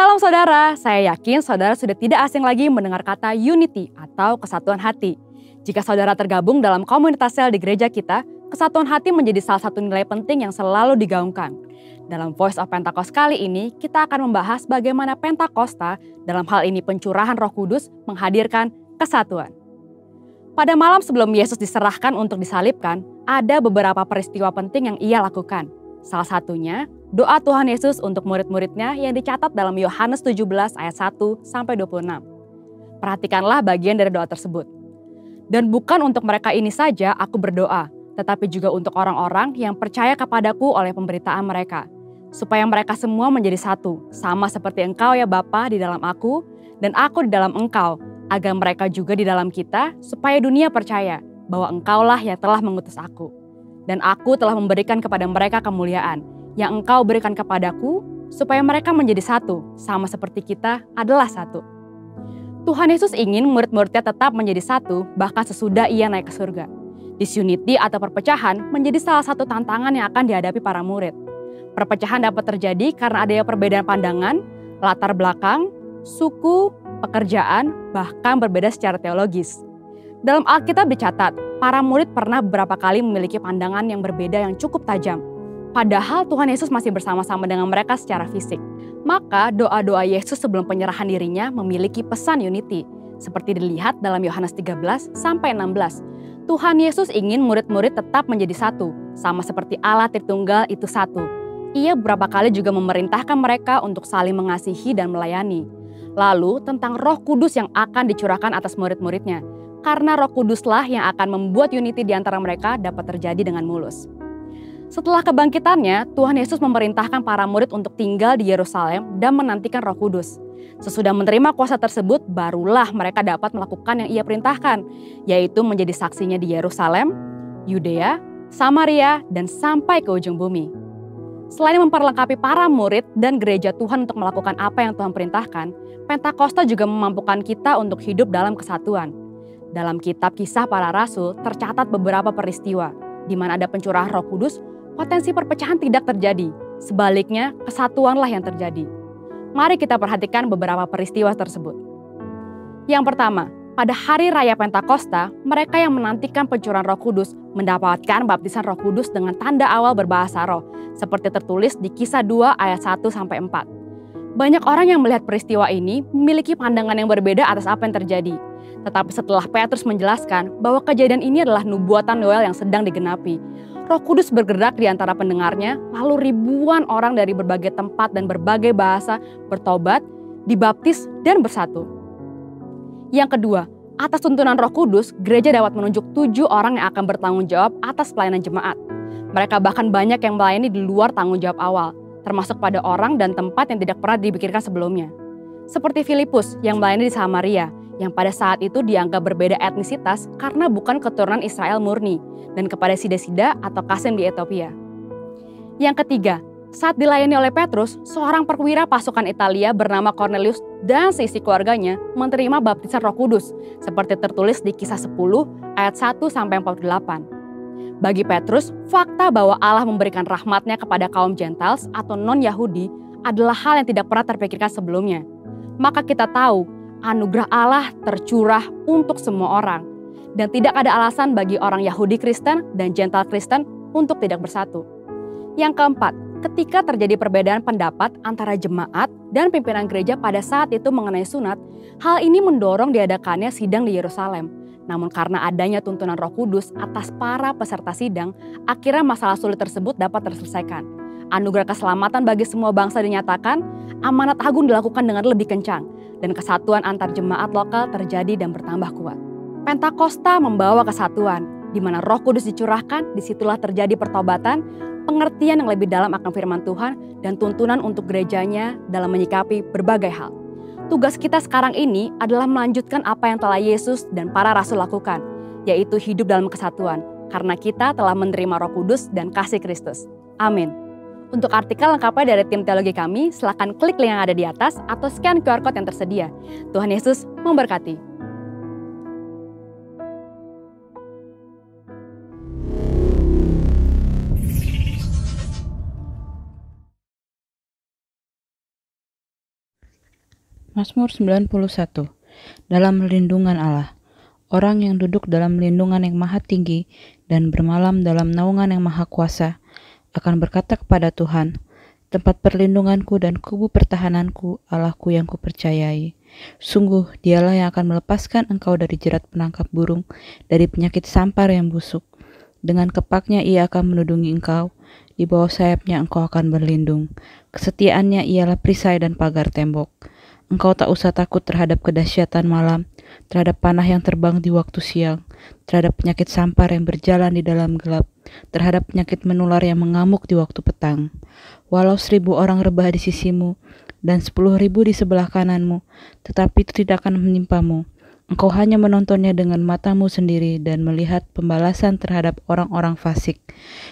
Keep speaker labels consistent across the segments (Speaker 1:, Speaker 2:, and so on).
Speaker 1: Shalom saudara, saya yakin saudara sudah tidak asing lagi mendengar kata unity atau kesatuan hati. Jika saudara tergabung dalam komunitas sel di gereja kita, kesatuan hati menjadi salah satu nilai penting yang selalu digaungkan. Dalam Voice of Pentecost kali ini, kita akan membahas bagaimana Pentakosta, dalam hal ini pencurahan Roh Kudus, menghadirkan kesatuan. Pada malam sebelum Yesus diserahkan untuk disalibkan, ada beberapa peristiwa penting yang ia lakukan. Salah satunya, doa Tuhan Yesus untuk murid-muridnya yang dicatat dalam Yohanes 17 ayat 1-26. Perhatikanlah bagian dari doa tersebut. Dan bukan untuk mereka ini saja aku berdoa, tetapi juga untuk orang-orang yang percaya kepadaku oleh pemberitaan mereka. Supaya mereka semua menjadi satu, sama seperti engkau ya Bapa di dalam aku, dan aku di dalam engkau, agar mereka juga di dalam kita, supaya dunia percaya bahwa engkaulah yang telah mengutus aku. Dan aku telah memberikan kepada mereka kemuliaan, yang engkau berikan kepadaku, supaya mereka menjadi satu, sama seperti kita adalah satu. Tuhan Yesus ingin murid-muridnya tetap menjadi satu, bahkan sesudah ia naik ke surga. Disunity atau perpecahan menjadi salah satu tantangan yang akan dihadapi para murid. Perpecahan dapat terjadi karena adanya perbedaan pandangan, latar belakang, suku, pekerjaan, bahkan berbeda secara teologis. Dalam Alkitab dicatat, para murid pernah beberapa kali memiliki pandangan yang berbeda yang cukup tajam. Padahal Tuhan Yesus masih bersama-sama dengan mereka secara fisik. Maka doa-doa Yesus sebelum penyerahan dirinya memiliki pesan unity. Seperti dilihat dalam Yohanes 13-16. Tuhan Yesus ingin murid-murid tetap menjadi satu, sama seperti Allah Tritunggal itu satu. Ia beberapa kali juga memerintahkan mereka untuk saling mengasihi dan melayani. Lalu tentang Roh Kudus yang akan dicurahkan atas murid-muridnya. Karena Roh Kuduslah yang akan membuat unity di antara mereka dapat terjadi dengan mulus. Setelah kebangkitannya, Tuhan Yesus memerintahkan para murid untuk tinggal di Yerusalem dan menantikan Roh Kudus. Sesudah menerima kuasa tersebut, barulah mereka dapat melakukan yang ia perintahkan, yaitu menjadi saksinya di Yerusalem, Yudea, Samaria, dan sampai ke ujung bumi. Selain memperlengkapi para murid dan gereja Tuhan untuk melakukan apa yang Tuhan perintahkan, Pentakosta juga memampukan kita untuk hidup dalam kesatuan. Dalam kitab Kisah Para Rasul tercatat beberapa peristiwa di mana ada pencurahan Roh Kudus, potensi perpecahan tidak terjadi. Sebaliknya, kesatuanlah yang terjadi. Mari kita perhatikan beberapa peristiwa tersebut. Yang pertama, pada hari raya Pentakosta, mereka yang menantikan pencurahan Roh Kudus mendapatkan baptisan Roh Kudus dengan tanda awal berbahasa roh, seperti tertulis di Kisah 2 ayat 1-4. Banyak orang yang melihat peristiwa ini memiliki pandangan yang berbeda atas apa yang terjadi. Tetapi setelah Petrus menjelaskan bahwa kejadian ini adalah nubuatan Yoel yang sedang digenapi, Roh Kudus bergerak di antara pendengarnya, lalu ribuan orang dari berbagai tempat dan berbagai bahasa bertobat, dibaptis, dan bersatu. Yang kedua, atas tuntunan Roh Kudus, gereja dapat menunjuk 7 orang yang akan bertanggung jawab atas pelayanan jemaat. Mereka bahkan banyak yang melayani di luar tanggung jawab awal, termasuk pada orang dan tempat yang tidak pernah dipikirkan sebelumnya. Seperti Filipus yang melayani di Samaria, yang pada saat itu dianggap berbeda etnisitas karena bukan keturunan Israel murni, dan kepada Sida-Sida atau Kasem di Ethiopia. Yang ketiga, saat dilayani oleh Petrus, seorang perwira pasukan Italia bernama Cornelius dan seisi keluarganya menerima baptisan Roh Kudus, seperti tertulis di Kisah 10 ayat 1-48. Bagi Petrus, fakta bahwa Allah memberikan rahmat-Nya kepada kaum Gentiles atau non-Yahudi adalah hal yang tidak pernah terpikirkan sebelumnya. Maka kita tahu, anugerah Allah tercurah untuk semua orang. Dan tidak ada alasan bagi orang Yahudi Kristen dan Gentile Kristen untuk tidak bersatu. Yang keempat, ketika terjadi perbedaan pendapat antara jemaat dan pimpinan gereja pada saat itu mengenai sunat, hal ini mendorong diadakannya sidang di Yerusalem. Namun karena adanya tuntunan Roh Kudus atas para peserta sidang, akhirnya masalah sulit tersebut dapat terselesaikan. Anugerah keselamatan bagi semua bangsa dinyatakan, amanat agung dilakukan dengan lebih kencang, dan kesatuan antar jemaat lokal terjadi dan bertambah kuat. Pentakosta membawa kesatuan, di mana Roh Kudus dicurahkan, disitulah terjadi pertobatan, pengertian yang lebih dalam akan firman Tuhan, dan tuntunan untuk gerejanya dalam menyikapi berbagai hal. Tugas kita sekarang ini adalah melanjutkan apa yang telah Yesus dan para rasul lakukan, yaitu hidup dalam kesatuan, karena kita telah menerima Roh Kudus dan kasih Kristus. Amin. Untuk artikel lengkapnya dari tim teologi kami, silakan klik link yang ada di atas atau scan QR Code yang tersedia. Tuhan Yesus memberkati.
Speaker 2: Mazmur 91. Dalam lindungan Allah. Orang yang duduk dalam lindungan yang maha tinggi dan bermalam dalam naungan yang maha kuasa akan berkata kepada Tuhan, tempat perlindunganku dan kubu pertahananku, Allahku yang kupercayai. Sungguh, dialah yang akan melepaskan engkau dari jerat penangkap burung, dari penyakit sampar yang busuk. Dengan kepaknya ia akan menudungi engkau, di bawah sayapnya engkau akan berlindung. Kesetiaannya ialah perisai dan pagar tembok. Engkau tak usah takut terhadap kedahsyatan malam, terhadap panah yang terbang di waktu siang, terhadap penyakit sampar yang berjalan di dalam gelap, terhadap penyakit menular yang mengamuk di waktu petang. Walau 1.000 orang rebah di sisimu, dan 10.000 di sebelah kananmu, tetapi itu tidak akan menimpamu. Engkau hanya menontonnya dengan matamu sendiri dan melihat pembalasan terhadap orang-orang fasik.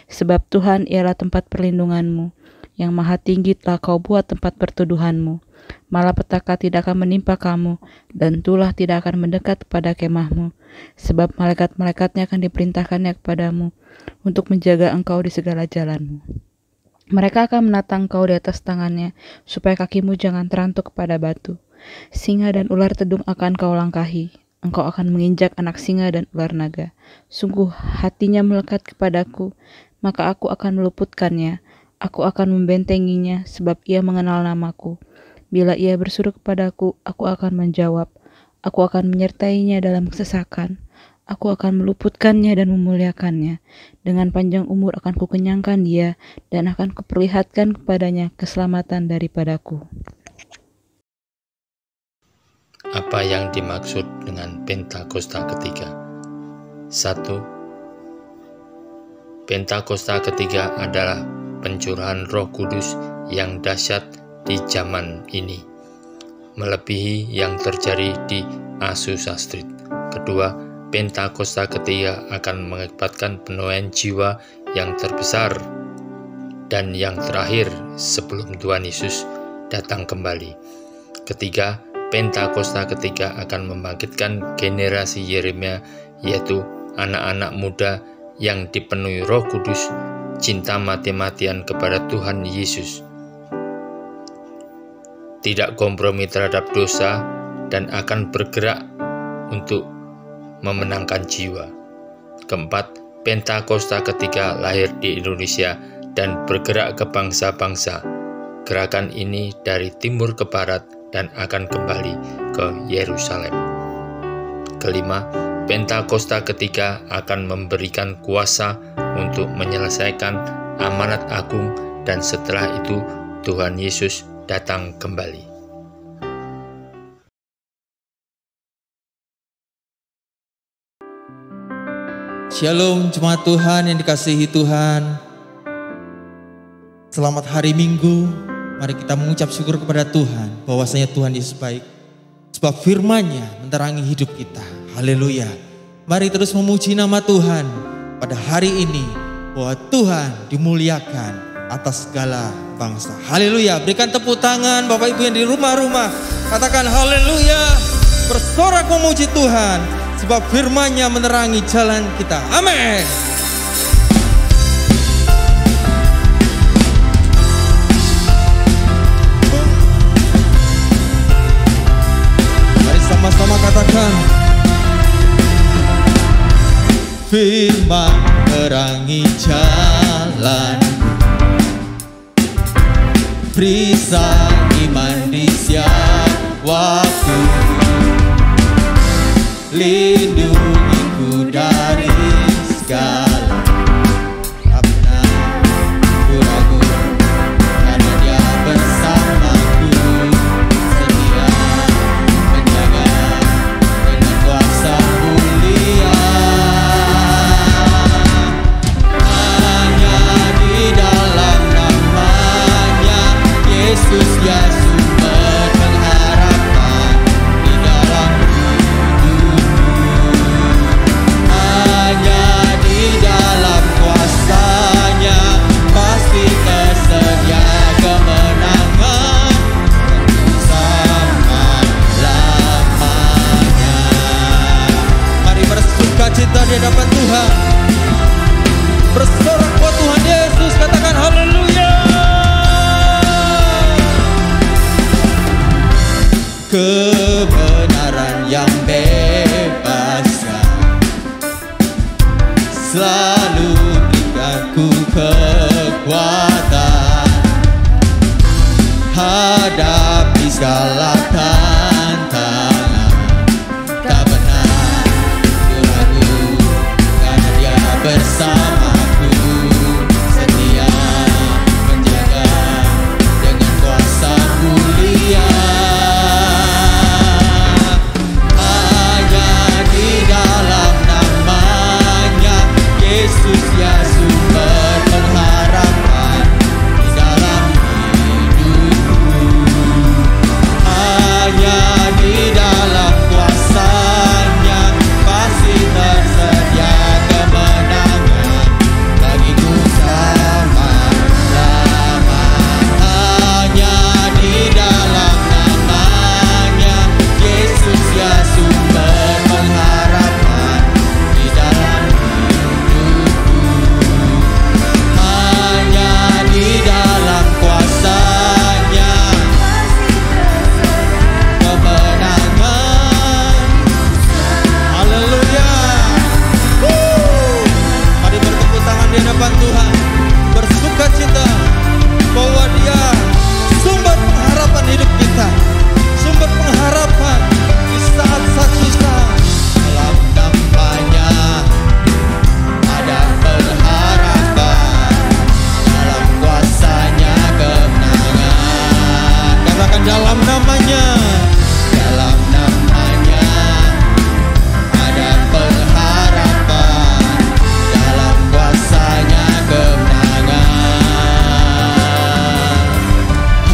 Speaker 2: Sebab Tuhan ialah tempat perlindunganmu, yang maha tinggi telah kau buat tempat pertuduhanmu. Malapetaka tidak akan menimpa kamu, dan tulah tidak akan mendekat kepada kemahmu, sebab malaikat-malaikatnya akan diperintahkannya kepadamu, untuk menjaga engkau di segala jalanmu. Mereka akan menatang engkau di atas tangannya, supaya kakimu jangan terantuk kepada batu. Singa dan ular tedung akan kau langkahi, engkau akan menginjak anak singa dan ular naga. Sungguh hatinya melekat kepadaku, maka aku akan meluputkannya, aku akan membentenginya, sebab ia mengenal namaku. Bila ia berseru kepadaku, aku akan menjawab. Aku akan menyertainya dalam kesesakan. Aku akan meluputkannya dan memuliakannya. Dengan panjang umur akan kukenyangkan dia, dan akan kuperlihatkan kepadanya keselamatan daripadaku.
Speaker 3: Apa yang dimaksud dengan Pentakosta ketiga? 1. Pentakosta ketiga adalah pencurahan Roh Kudus yang dahsyat di zaman ini, melebihi yang terjadi di Azusa Street. Kedua, Pentakosta ketiga akan mengakibatkan penuaian jiwa yang terbesar dan yang terakhir sebelum Tuhan Yesus datang kembali. Ketiga, Pentakosta ketiga akan membangkitkan generasi Yeremia, yaitu anak-anak muda yang dipenuhi Roh Kudus, cinta mati-matian kepada Tuhan Yesus, tidak kompromi terhadap dosa, dan akan bergerak untuk memenangkan jiwa. Keempat, Pentakosta ketiga lahir di Indonesia dan bergerak ke bangsa-bangsa. Gerakan ini dari timur ke barat dan akan kembali ke Yerusalem. Kelima, Pentakosta ketiga akan memberikan kuasa untuk menyelesaikan amanat agung, dan setelah itu Tuhan Yesus datang kembali.
Speaker 4: Shalom jemaat Tuhan yang dikasihi Tuhan. Selamat hari Minggu. Mari kita mengucap syukur kepada Tuhan bahwasanya Tuhan Yesus baik, sebab firman-Nya menerangi hidup kita. Haleluya. Mari terus memuji nama Tuhan pada hari ini, bahwa Tuhan dimuliakan atas segala bangsa. Haleluya. Berikan tepuk tangan Bapak Ibu yang di rumah-rumah. Katakan haleluya. Bersorak memuji Tuhan, sebab firman-Nya menerangi jalan kita. Amin. Mari sama-sama katakan, firman menerangi jalan, perisai iman di setiap waktu, lindungiku dari segala apa ragu, karena Dia bersamaku, setia menjaga dengan kuasa mulia. Hanya di dalam nama-Nya Yesus ya sumber pengharapan di dalam cinta di hadapan Tuhan. Bersorak buat Tuhan Yesus, katakan haleluya. kebenaran yang bebaskan, selalu berikan ku kekuatan hadapi segala tantangan. Tak pernah ku ragu karena Dia bersamaku, setia menjaga dengan kuasa mulia. Hanya di dalam namanya Yesus ya sumber pengharapan di dalam hidupku. Hanya di dalam kuasanya pasti tersedia kemenangan bagiku selama-lamanya. Hanya di dalam namanya Yesus ya sumber pengharapan di dalam hidupku. Hanya di dalam kuasanya kemenangan. Haleluya. Mari bertepuk tangan di hadapan Tuhan, bersuka cita bahwa Dia sumber pengharapan hidup kita, sumber pengharapan di saat-saat susah. Dalam namanya ada pengharapan, dalam kuasanya kemenangan. Katakan dalam namanya, dalam namanya ada pengharapan, dalam kuasanya kemenangan.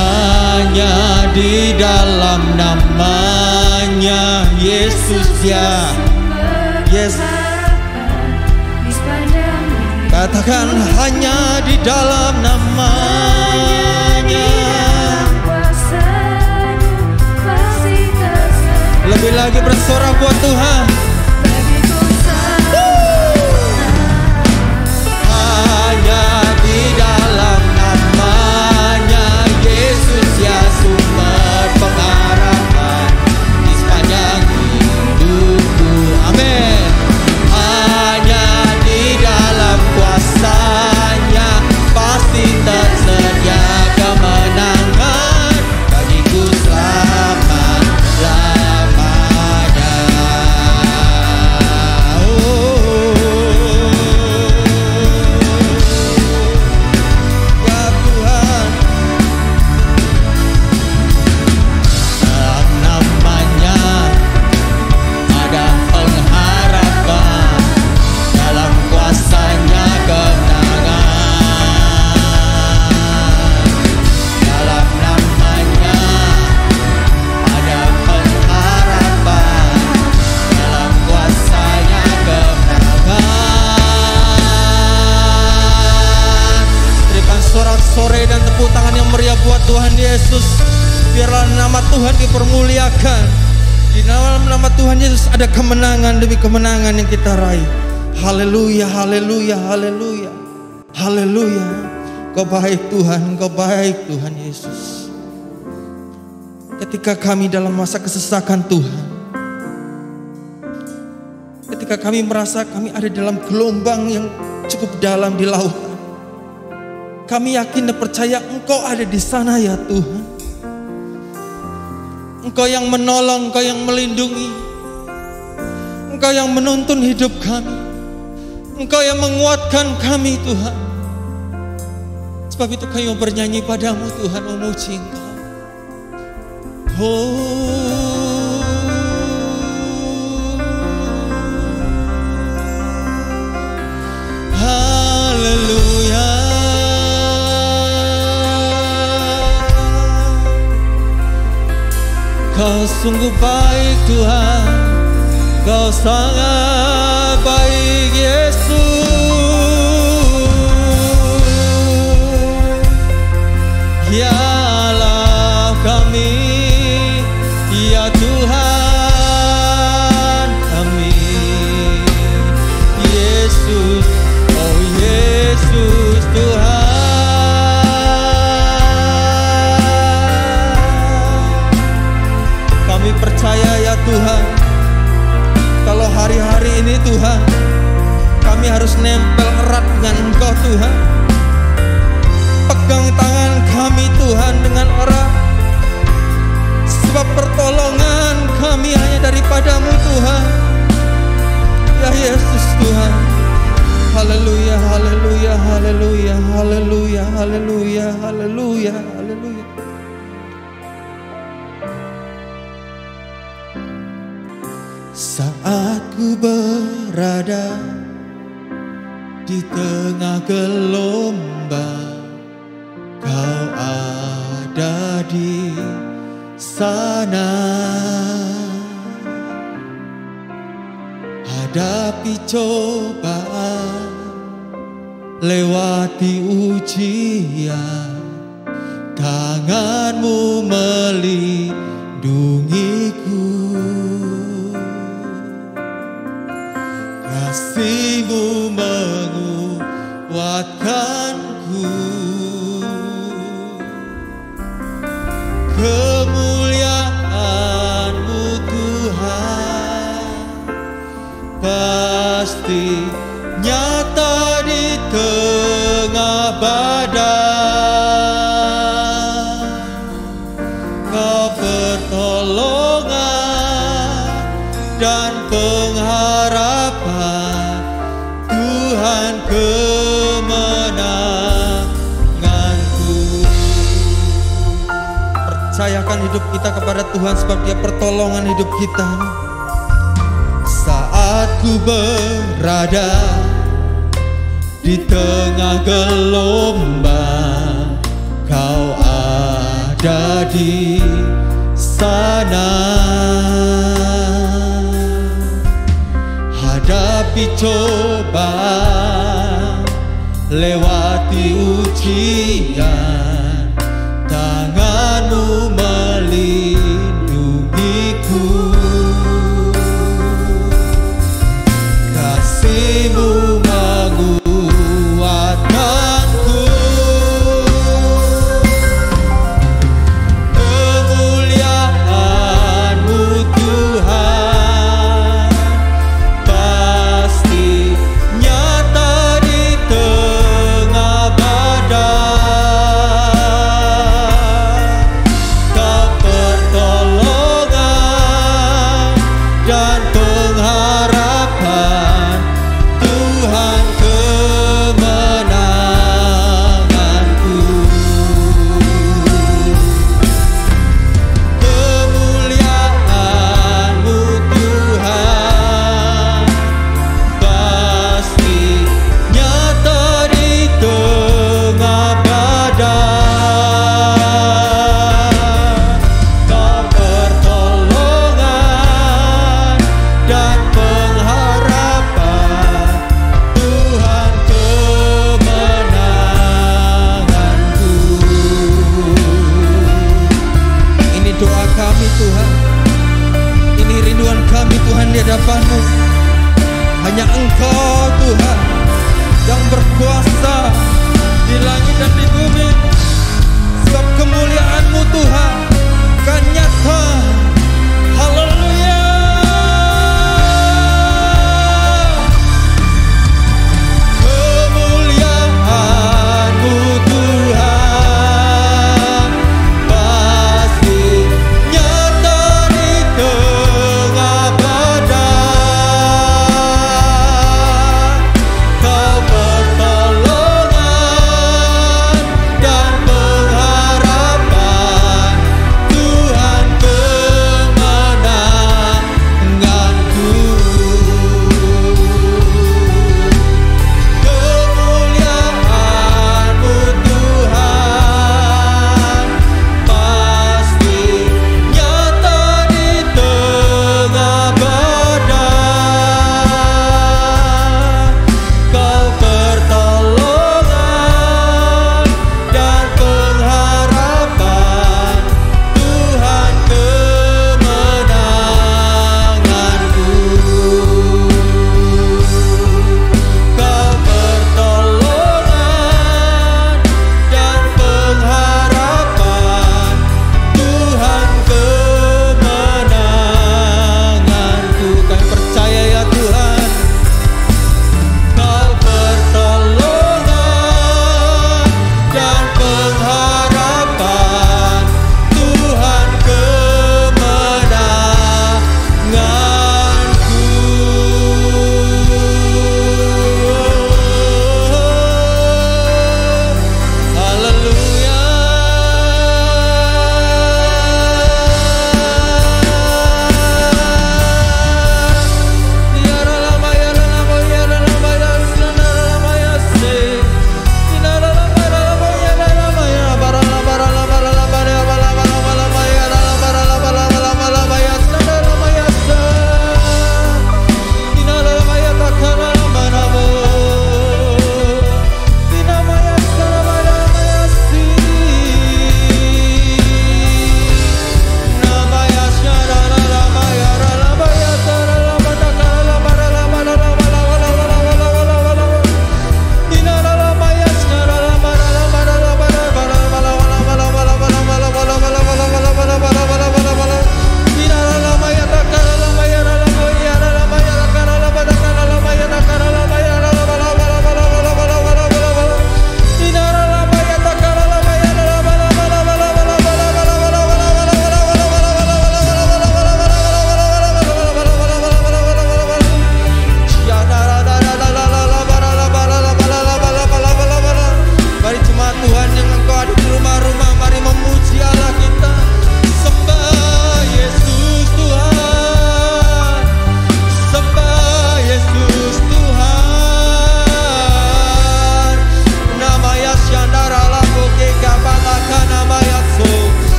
Speaker 4: Hanya di dalam namanya Yesus ya. Yes. Katakan hanya di dalam namanya. Lebih lagi bersorak buat Tuhan. Hanya di dalam namanya Yesus ya sumber pengharapan di sepanjang hidupku. Amin. Hanya di dalam kuasanya pasti tersedia kemenangan bagiku selama-lamanya. Ya Tuhan, dalam namanya ada pengharapan, dalam kuasanya kemenangan. Dalam namanya ada pengharapan, dalam kuasanya kemenangan. Berikan sorak-sorai dan tepuk tangan yang meriah buat Tuhan Yesus. Biarlah nama Tuhan dipermuliakan. Di dalam nama Tuhan Yesus ada kemenangan demi kemenangan yang kita raih. Haleluya, haleluya, haleluya, haleluya. Kau baik Tuhan, Kau baik Tuhan Yesus. Ketika kami dalam masa kesesakan Tuhan, ketika kami merasa kami ada dalam gelombang yang cukup dalam di lautan, kami yakin dan percaya Engkau ada di sana ya Tuhan. Engkau yang menolong, Engkau yang melindungi, Engkau yang menuntun hidup kami, Engkau yang menguatkan kami Tuhan. Sebab itu kami mau bernyanyi padamu Tuhan, memuji Engkau. Haleluya. Kau sungguh baik Tuhan, Kau sangat baik Yesus. Ya Allah kami, ya Tuhan kami, Yesus, oh Yesus Tuhan. Kami percaya ya Tuhan, kalau hari-hari ini Tuhan, kami harus nempel erat dengan Engkau Tuhan. Pegang tangan kami Tuhan dengan erat, sebab pertolongan kami hanya daripada-Mu Tuhan. Ya Yesus Tuhan. Haleluya, haleluya, haleluya, haleluya, haleluya, haleluya, haleluya. Saat ku berada di tengah gelombang, Kau ada di sana. Hadapi cobaan, lewati ujian, tangan-Mu melindungiku. Kasih-Mu menguatkanku. Kemuliaan-Mu Tuhan pasti nyata di tengah badai. Kau pertolongan dan pengharapan, Tuhan kemenanganku. Percayakan hidup kita kepada Tuhan, sebab Dia pertolongan hidup kita. Saat ku berada di tengah gelombang, Kau ada di sana. Hadapi cobaan, lewati ujian, tangan-Mu melindungiku. Kasih-Mu menguatkanku. Kemuliaan-Mu Tuhan pasti nyata di tengah badai. Kau pertolongan dan pengharapan, Tuhan kemenanganku. Kemuliaan-Mu Tuhan pasti nyata di tengah badai. Kau pertolongan dan pengharapan, Tuhan kemenanganku. Ini doa kami Tuhan, ini rinduan kami Tuhan di hadapan-Mu. Hanya Engkau Tuhan yang berkuasa di langit dan di bumi, sebab kemuliaan-Mu Tuhan kan nyata. Haleluya. Kemuliaan-Mu Tuhan pasti nyata di tengah badai. Kau pertolongan dan pengharapan,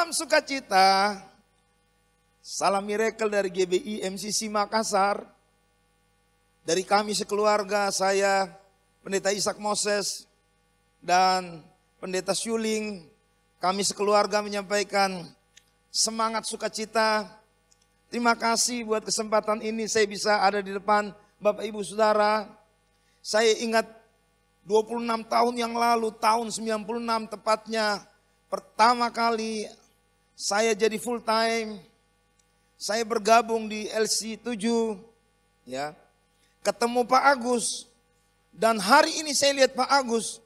Speaker 5: Salam sukacita, salam miracle dari GBI MCC Makassar. Dari kami sekeluarga, saya Pendeta Ishak Moses dan Pendeta Syuling, kami sekeluarga menyampaikan semangat sukacita. Terima kasih buat kesempatan ini saya bisa ada di depan Bapak Ibu Saudara. Saya ingat 26 tahun yang lalu, tahun 96 tepatnya, pertama kali saya jadi full time. Saya bergabung di LC7, ya. Ketemu Pak Agus, dan hari ini saya lihat Pak Agus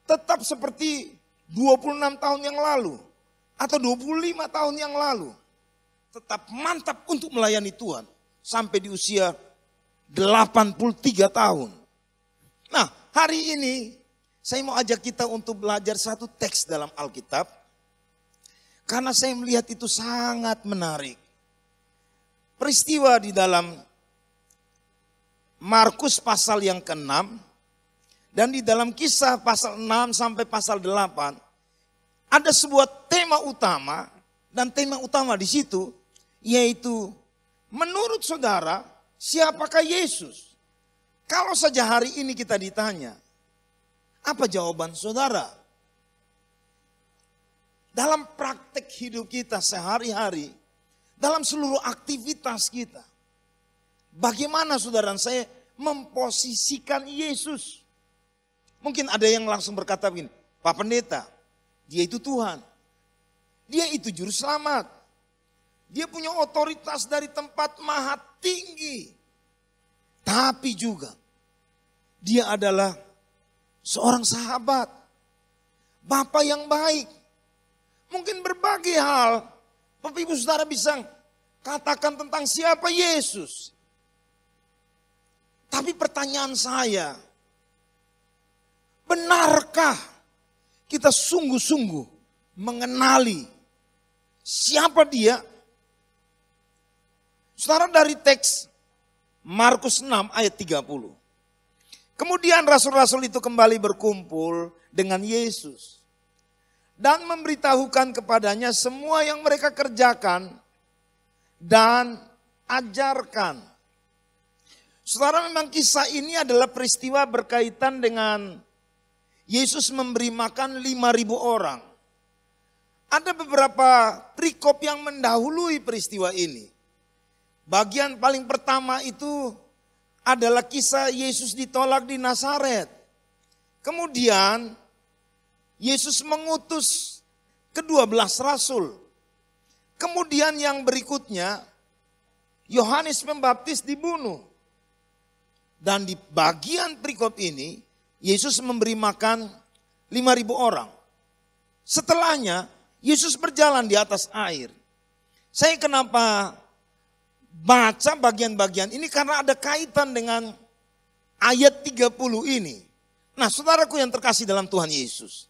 Speaker 5: tetap seperti 26 tahun yang lalu atau 25 tahun yang lalu. Tetap mantap untuk melayani Tuhan sampai di usia 83 tahun. Nah, hari ini saya mau ajak kita untuk belajar satu teks dalam Alkitab. Karena saya melihat itu sangat menarik. Peristiwa di dalam Markus pasal yang ke-6 dan di dalam Kisah pasal 6 sampai pasal 8 ada sebuah tema utama, dan tema utama di situ yaitu menurut saudara siapakah Yesus? Kalau saja hari ini kita ditanya, apa jawaban saudara? Dalam praktek hidup kita sehari-hari, dalam seluruh aktivitas kita, bagaimana saudara saya memposisikan Yesus? Mungkin ada yang langsung berkata begini, Pak Pendeta, dia itu Tuhan. Dia itu juru selamat. Dia punya otoritas dari tempat maha tinggi. Tapi juga dia adalah seorang sahabat. Bapa yang baik. Mungkin berbagai hal Bapak Ibu Saudara bisa katakan tentang siapa Yesus. Tapi pertanyaan saya, benarkah kita sungguh-sungguh mengenali siapa dia? Saudara, dari teks Markus 6 ayat 30. Kemudian rasul-rasul itu kembali berkumpul dengan Yesus dan memberitahukan kepadanya semua yang mereka kerjakan dan ajarkan. Saudara, memang kisah ini adalah peristiwa berkaitan dengan Yesus memberi makan 5.000 orang. Ada beberapa perikop yang mendahului peristiwa ini. Bagian paling pertama itu adalah kisah Yesus ditolak di Nazaret. Kemudian Yesus mengutus ke-12 rasul. Kemudian yang berikutnya Yohanes Pembaptis dibunuh. Dan di bagian perikop ini Yesus memberi makan 5.000 orang. Setelahnya Yesus berjalan di atas air. Saya kenapa baca bagian-bagian ini karena ada kaitan dengan ayat 30 ini. Nah, saudaraku yang terkasih dalam Tuhan Yesus,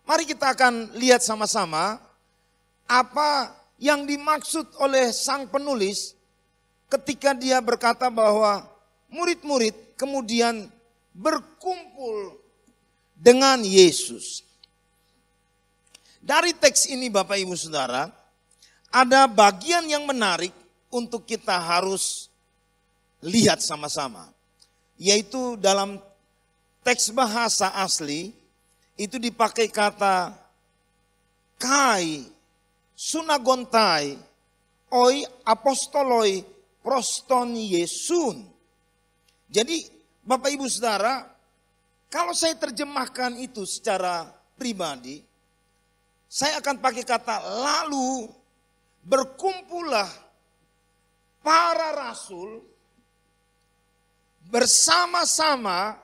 Speaker 5: mari kita akan lihat sama-sama apa yang dimaksud oleh sang penulis ketika dia berkata bahwa murid-murid kemudian berkumpul dengan Yesus. Dari teks ini Bapak Ibu Saudara, ada bagian yang menarik untuk kita harus lihat sama-sama. Yaitu dalam teks bahasa asli, itu dipakai kata kai, sunagontai, oi apostoloi proston Yesun. Jadi Bapak Ibu Saudara, kalau saya terjemahkan itu secara pribadi, saya akan pakai kata lalu berkumpullah para rasul bersama-sama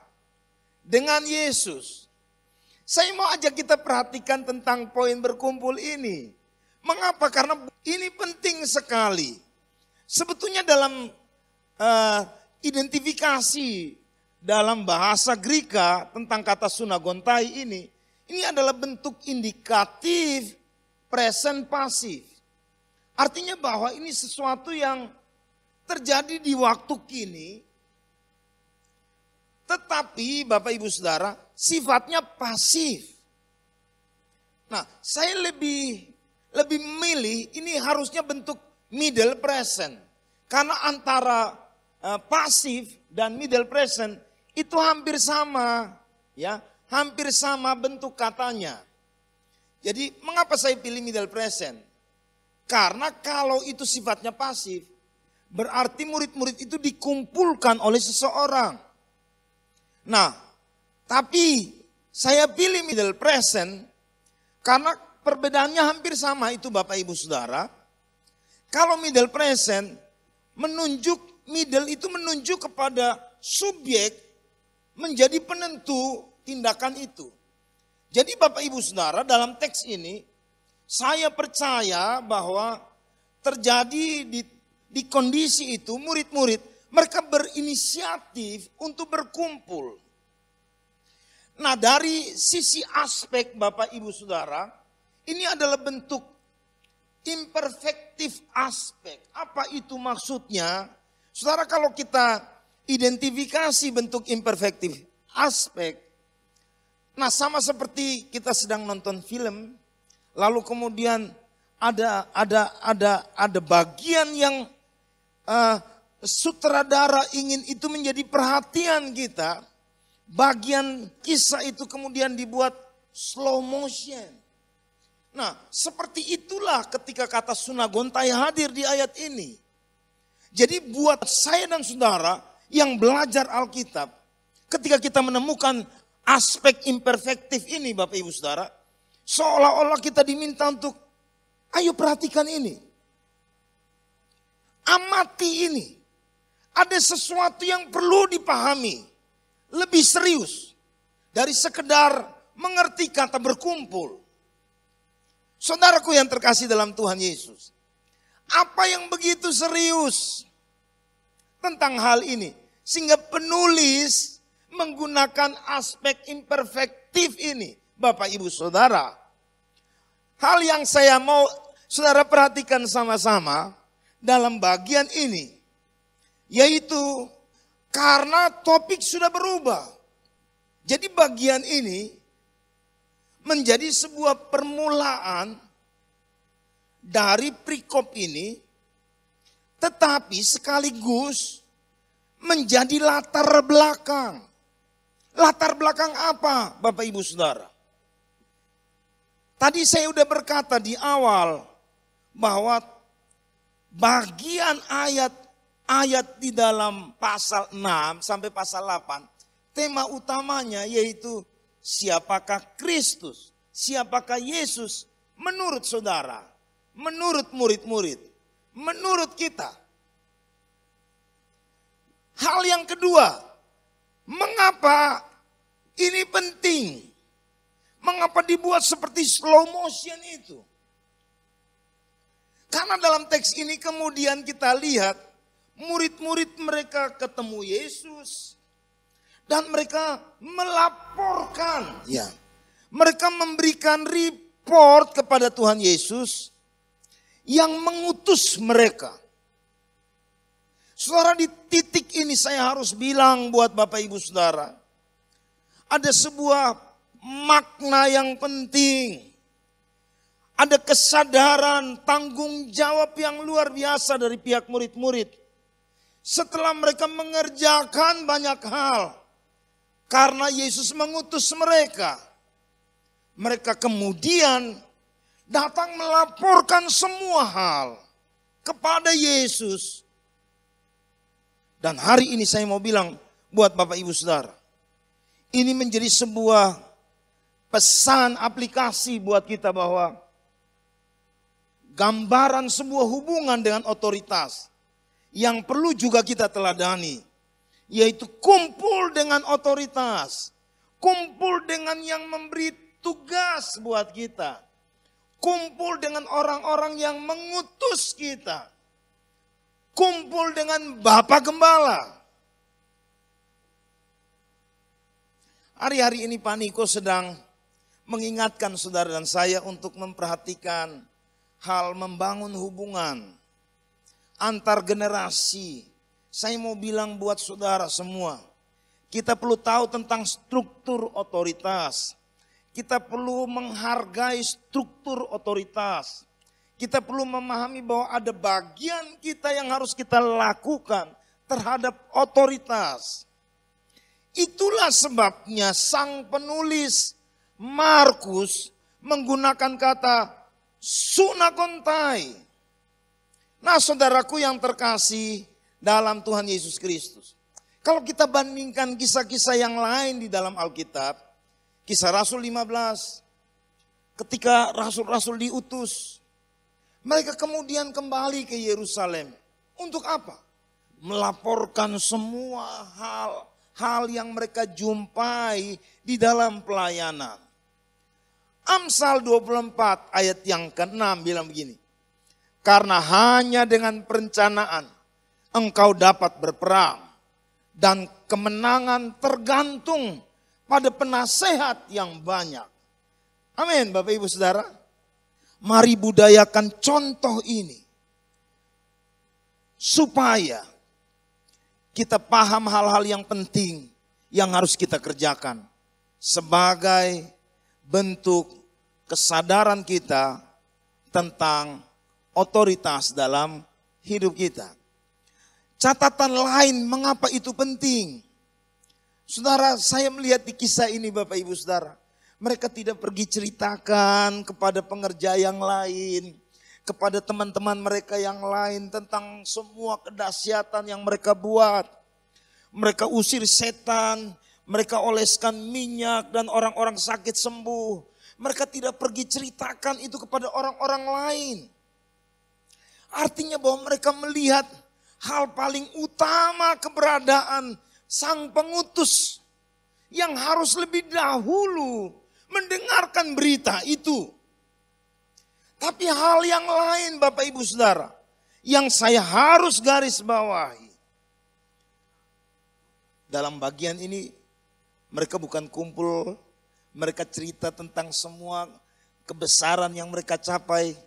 Speaker 5: dengan Yesus. Saya mau ajak kita perhatikan tentang poin berkumpul ini. Mengapa? Karena ini penting sekali. Sebetulnya dalam identifikasi dalam bahasa Greka tentang kata sunagontai ini adalah bentuk indikatif present pasif. Artinya bahwa ini sesuatu yang terjadi di waktu kini, tetapi Bapak Ibu Saudara sifatnya pasif. Nah, saya lebih lebih memilih ini harusnya bentuk middle present. Karena antara pasif dan middle present itu hampir sama, ya, hampir sama bentuk katanya. Jadi mengapa saya pilih middle present? Karena kalau itu sifatnya pasif, berarti murid-murid itu dikumpulkan oleh seseorang. Nah, tapi saya pilih middle present karena perbedaannya hampir sama itu Bapak Ibu Saudara. Kalau middle present middle itu menunjuk kepada subjek menjadi penentu tindakan itu. Jadi Bapak Ibu Saudara dalam teks ini saya percaya bahwa terjadi di kondisi itu murid-murid mereka berinisiatif untuk berkumpul. Nah dari sisi aspek Bapak Ibu Saudara ini adalah bentuk imperfektif aspek. Apa itu maksudnya? Saudara kalau kita identifikasi bentuk imperfektif aspek, nah sama seperti kita sedang nonton film, lalu kemudian ada bagian yang sutradara ingin itu menjadi perhatian kita, bagian kisah itu kemudian dibuat slow motion. Nah, seperti itulah ketika kata sunagontai hadir di ayat ini. Jadi buat saya dan saudara yang belajar Alkitab, ketika kita menemukan aspek imperfektif ini Bapak Ibu Saudara, seolah-olah kita diminta untuk, ayo perhatikan ini. Amati ini. Ada sesuatu yang perlu dipahami. Lebih serius. Dari sekedar mengerti kata berkumpul. Saudaraku yang terkasih dalam Tuhan Yesus. Apa yang begitu serius tentang hal ini. Sehingga penulis menggunakan aspek imperfektif ini. Bapak Ibu Saudara. Hal yang saya mau saudara perhatikan sama-sama dalam bagian ini. Yaitu karena topik sudah berubah. Jadi bagian ini menjadi sebuah permulaan dari perikop ini, tetapi sekaligus menjadi latar belakang. Latar belakang apa Bapak Ibu Saudara? Tadi saya sudah berkata di awal bahwa bagian ayat di dalam pasal 6 sampai pasal 8, tema utamanya yaitu siapakah Kristus, siapakah Yesus menurut saudara, menurut murid-murid, menurut kita. Hal yang kedua, mengapa ini penting? Mengapa dibuat seperti slow motion itu? Karena dalam teks ini kemudian kita lihat murid-murid mereka ketemu Yesus. Dan mereka melaporkan, ya, mereka memberikan report kepada Tuhan Yesus yang mengutus mereka. Saudara, di titik ini saya harus bilang buat Bapak Ibu Saudara, ada sebuah makna yang penting. Ada kesadaran, tanggung jawab yang luar biasa dari pihak murid-murid. Setelah mereka mengerjakan banyak hal, karena Yesus mengutus mereka. Mereka kemudian datang melaporkan semua hal kepada Yesus. Dan hari ini saya mau bilang buat Bapak Ibu Saudara. Ini menjadi sebuah pesan aplikasi buat kita bahwa gambaran sebuah hubungan dengan otoritas yang perlu juga kita teladani. Yaitu kumpul dengan otoritas. Kumpul dengan yang memberi tugas buat kita. Kumpul dengan orang-orang yang mengutus kita. Kumpul dengan Bapak Gembala. Hari-hari ini Pak Niko sedang mengingatkan saudara dan saya untuk memperhatikan hal membangun hubungan antar generasi. Saya mau bilang buat saudara semua, kita perlu tahu tentang struktur otoritas. Kita perlu menghargai struktur otoritas. kita perlu memahami bahwa ada bagian kita yang harus kita lakukan terhadap otoritas. Itulah sebabnya sang penulis Markus menggunakan kata sunakontai. Nah, saudaraku yang terkasih dalam Tuhan Yesus Kristus. Kalau kita bandingkan kisah-kisah yang lain di dalam Alkitab, Kisah Rasul 15, ketika rasul-rasul diutus, mereka kemudian kembali ke Yerusalem. Untuk apa? Melaporkan semua hal yang mereka jumpai di dalam pelayanan. Amsal 24 ayat yang ke-6 bilang begini. Karena hanya dengan perencanaan engkau dapat berperang. Dan kemenangan tergantung pada penasehat yang banyak. Amin Bapak Ibu Saudara. Mari budayakan contoh ini. Supaya kita paham hal-hal yang penting yang harus kita kerjakan. Sebagai bentuk kesadaran kita tentang otoritas dalam hidup kita. Catatan lain mengapa itu penting. Saudara, saya melihat di kisah ini Bapak Ibu Saudara. Mereka tidak pergi ceritakan kepada pengerja yang lain. Kepada teman-teman mereka yang lain tentang semua kedahsyatan yang mereka buat. Mereka usir setan, mereka oleskan minyak dan orang-orang sakit sembuh. Mereka tidak pergi ceritakan itu kepada orang-orang lain. Artinya bahwa mereka melihat hal paling utama keberadaan sang pengutus yang harus lebih dahulu mendengarkan berita itu. Tapi hal yang lain Bapak Ibu Saudara yang saya harus garis bawahi. Dalam bagian ini mereka bukan kumpul, mereka cerita tentang semua kebesaran yang mereka capai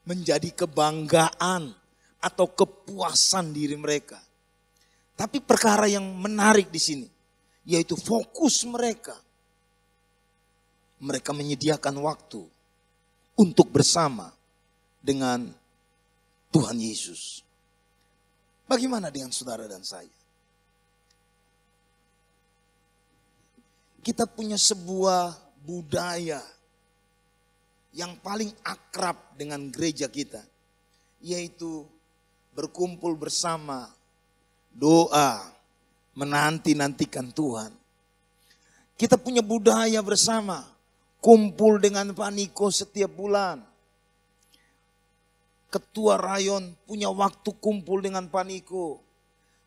Speaker 5: menjadi kebanggaan atau kepuasan diri mereka. Tapi perkara yang menarik di sini yaitu fokus mereka. Mereka menyediakan waktu untuk bersama dengan Tuhan Yesus. Bagaimana dengan saudara dan saya? Kita punya sebuah budaya yang paling akrab dengan gereja kita, yaitu berkumpul bersama, doa, menanti-nantikan Tuhan. Kita punya budaya bersama, kumpul dengan Pak Niko setiap bulan. Ketua rayon punya waktu kumpul dengan Pak Niko.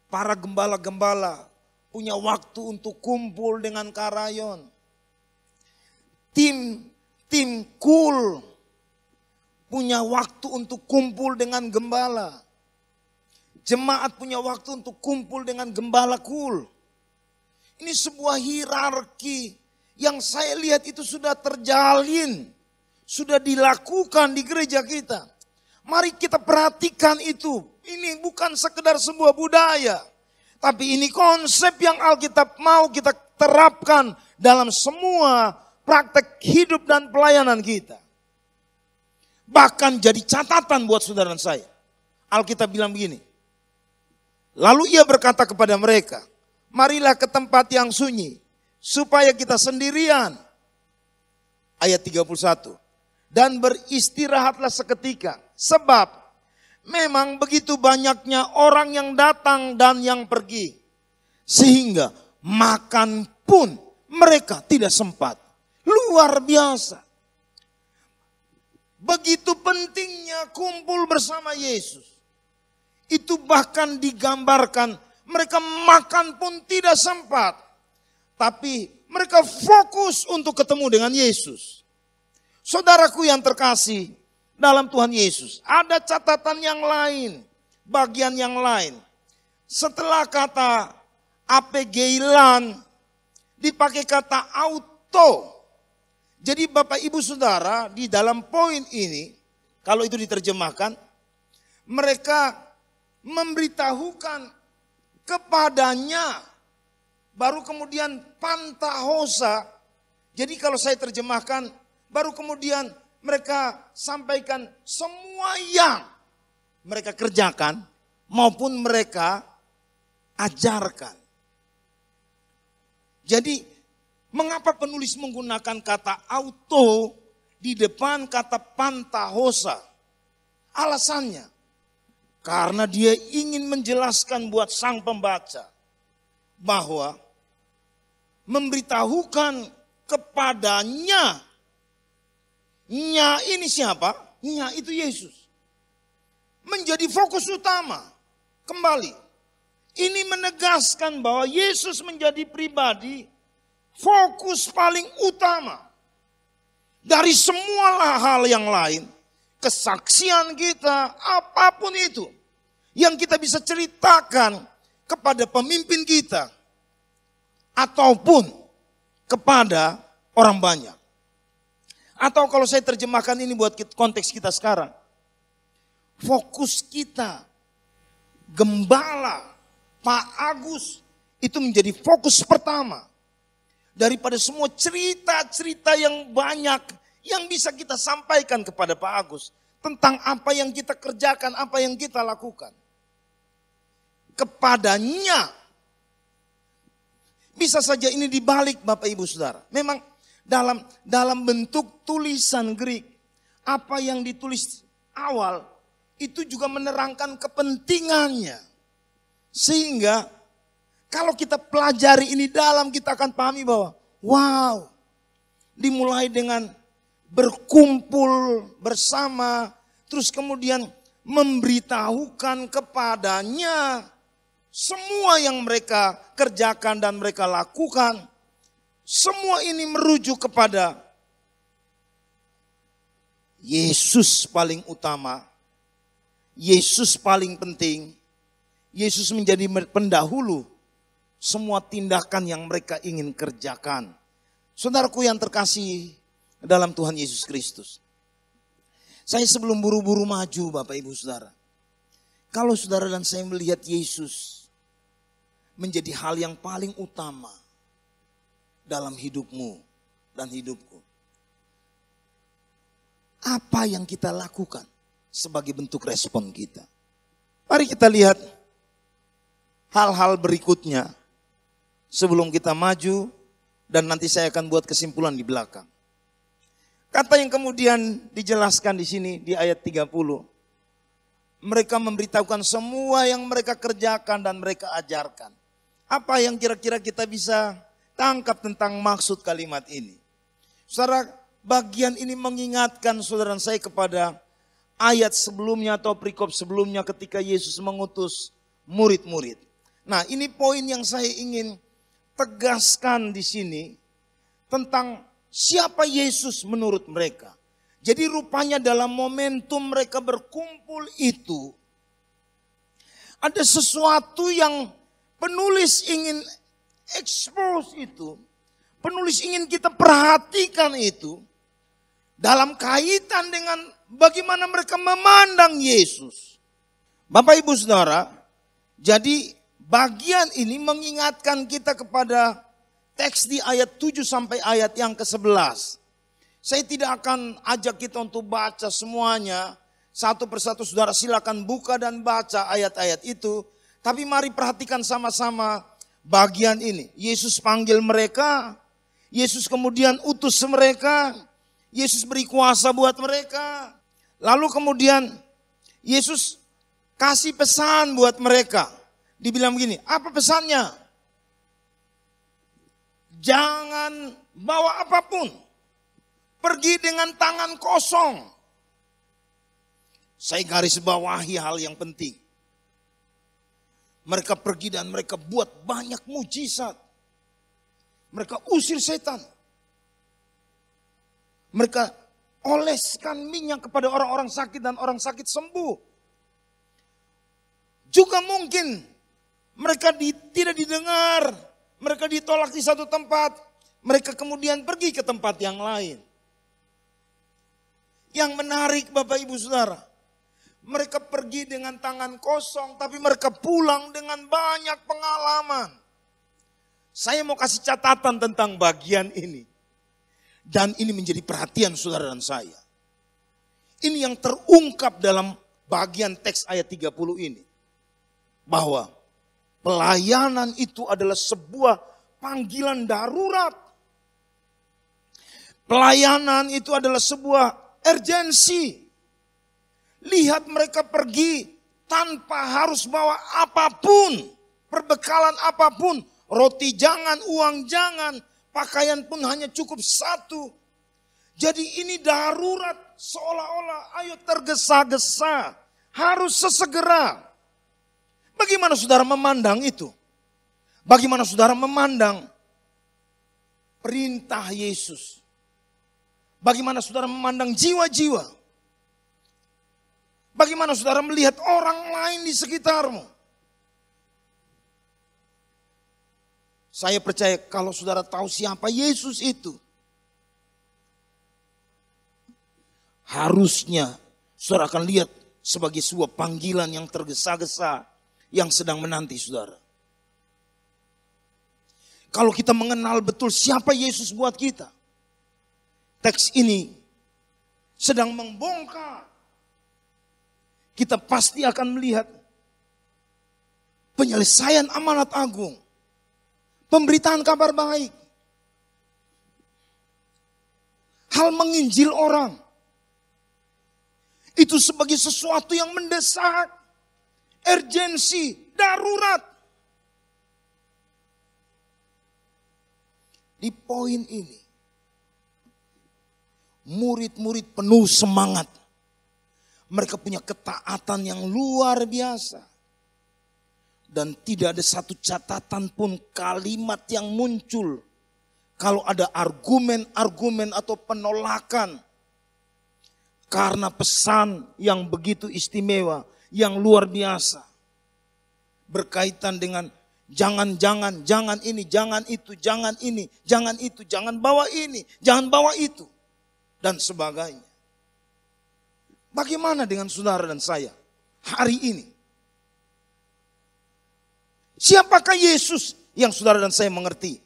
Speaker 5: Para gembala-gembala punya waktu untuk kumpul dengan Kak Rayon. Tim kul punya waktu untuk kumpul dengan gembala. Jemaat punya waktu untuk kumpul dengan gembala kul. Ini sebuah hierarki yang saya lihat itu sudah terjalin, sudah dilakukan di gereja kita. Mari kita perhatikan itu. Ini bukan sekedar sebuah budaya, tapi ini konsep yang Alkitab mau kita terapkan dalam semua praktek hidup dan pelayanan kita. Bahkan jadi catatan buat saudara dan saya. Alkitab bilang begini. Lalu ia berkata kepada mereka, marilah ke tempat yang sunyi, supaya kita sendirian. Ayat 31. Dan beristirahatlah seketika, sebab memang begitu banyaknya orang yang datang dan yang pergi. Sehingga makan pun mereka tidak sempat. Luar biasa. Begitu pentingnya kumpul bersama Yesus. Itu bahkan digambarkan mereka makan pun tidak sempat. Tapi mereka fokus untuk ketemu dengan Yesus. Saudaraku yang terkasih dalam Tuhan Yesus. Ada catatan yang lain. Bagian yang lain. Setelah kata apegeilan dipakai kata auto. Jadi Bapak Ibu Saudara di dalam poin ini. Kalau itu diterjemahkan. Mereka memberitahukan kepadanya, baru kemudian pantahosa. Jadi kalau saya terjemahkan, baru kemudian mereka sampaikan semua yang mereka kerjakan maupun mereka ajarkan. Jadi mengapa penulis menggunakan kata auto di depan kata pantahosa? Alasannya, karena dia ingin menjelaskan buat sang pembaca bahwa memberitahukan kepadanya. Nya ini siapa? Nya itu Yesus. Menjadi fokus utama. Kembali. Ini menegaskan bahwa Yesus menjadi pribadi fokus paling utama. Dari semua hal yang lain. Kesaksian kita, apapun itu. Yang kita bisa ceritakan kepada pemimpin kita. Ataupun kepada orang banyak. Atau kalau saya terjemahkan ini buat konteks kita sekarang. Fokus kita, gembala, Pak Agus, itu menjadi fokus pertama. Daripada semua cerita-cerita yang banyak yang bisa kita sampaikan kepada Pak Agus. Tentang apa yang kita kerjakan, apa yang kita lakukan. Kepadanya. Bisa saja ini dibalik Bapak Ibu Saudara. Memang dalam bentuk tulisan Greek, apa yang ditulis awal itu juga menerangkan kepentingannya. Sehingga kalau kita pelajari ini dalam, kita akan pahami bahwa wow, dimulai dengan berkumpul bersama, terus kemudian memberitahukan kepadanya semua yang mereka kerjakan dan mereka lakukan. Semua ini merujuk kepada Yesus paling utama, Yesus paling penting, Yesus menjadi pendahulu semua tindakan yang mereka ingin kerjakan. Saudaraku yang terkasih dalam Tuhan Yesus Kristus. Saya sebelum buru-buru maju Bapak Ibu Saudara. Kalau saudara dan saya melihat Yesus menjadi hal yang paling utama dalam hidupmu dan hidupku. Apa yang kita lakukan sebagai bentuk respon kita? Mari kita lihat hal-hal berikutnya sebelum kita maju dan nanti saya akan buat kesimpulan di belakang. Kata yang kemudian dijelaskan di sini di ayat 30. Mereka memberitahukan semua yang mereka kerjakan dan mereka ajarkan. Apa yang kira-kira kita bisa tangkap tentang maksud kalimat ini? Saudara, bagian ini mengingatkan saudara dan saya kepada ayat sebelumnya atau perikop sebelumnya ketika Yesus mengutus murid-murid. Nah, ini poin yang saya ingin tegaskan di sini tentang siapa Yesus menurut mereka. Jadi rupanya dalam momentum mereka berkumpul itu ada sesuatu yang penulis ingin expose itu, penulis ingin kita perhatikan itu dalam kaitan dengan bagaimana mereka memandang Yesus. Bapak Ibu Saudara, jadi bagian ini mengingatkan kita kepada teks di ayat 7 sampai ayat yang ke-11. Saya tidak akan ajak kita untuk baca semuanya, satu persatu saudara silakan buka dan baca ayat-ayat itu. Tapi mari perhatikan sama-sama bagian ini. Yesus panggil mereka, Yesus kemudian utus mereka, Yesus beri kuasa buat mereka. Lalu kemudian Yesus kasih pesan buat mereka. Dibilang begini, apa pesannya? Jangan bawa apapun, pergi dengan tangan kosong. Saya garis bawahi hal yang penting. Mereka pergi dan mereka buat banyak mujizat. Mereka usir setan. Mereka oleskan minyak kepada orang-orang sakit dan orang sakit sembuh. Juga mungkin mereka tidak didengar. Mereka ditolak di satu tempat. Mereka kemudian pergi ke tempat yang lain. Yang menarik Bapak Ibu Saudara. Mereka pergi dengan tangan kosong, tapi mereka pulang dengan banyak pengalaman. Saya mau kasih catatan tentang bagian ini. Dan ini menjadi perhatian saudara dan saya. Ini yang terungkap dalam bagian teks ayat 30 ini. Bahwa pelayanan itu adalah sebuah panggilan darurat. Pelayanan itu adalah sebuah urgensi. Lihat mereka pergi tanpa harus bawa apapun, perbekalan apapun. Roti jangan, uang jangan, pakaian pun hanya cukup satu. Jadi ini darurat. Seolah-olah ayo tergesa-gesa, harus sesegera. Bagaimana saudara memandang itu? Bagaimana saudara memandang perintah Yesus? Bagaimana saudara memandang jiwa-jiwa? Bagaimana saudara melihat orang lain di sekitarmu? Saya percaya kalau saudara tahu siapa Yesus itu, harusnya saudara akan lihat sebagai sebuah panggilan yang tergesa-gesa yang sedang menanti saudara. Kalau kita mengenal betul siapa Yesus buat kita, teks ini sedang membongkar. Kita pasti akan melihat penyelesaian amanat agung, pemberitaan kabar baik, hal menginjil orang. Itu sebagai sesuatu yang mendesak, urgensi, darurat. Di poin ini, murid-murid penuh semangat. Mereka punya ketaatan yang luar biasa. Dan tidak ada satu catatan pun kalimat yang muncul. Kalau ada argumen-argumen atau penolakan. Karena pesan yang begitu istimewa, yang luar biasa. Berkaitan dengan jangan ini, jangan itu, jangan ini, jangan itu, jangan bawa ini, jangan bawa itu. Dan sebagainya. Bagaimana dengan saudara dan saya hari ini? Siapakah Yesus yang saudara dan saya mengerti?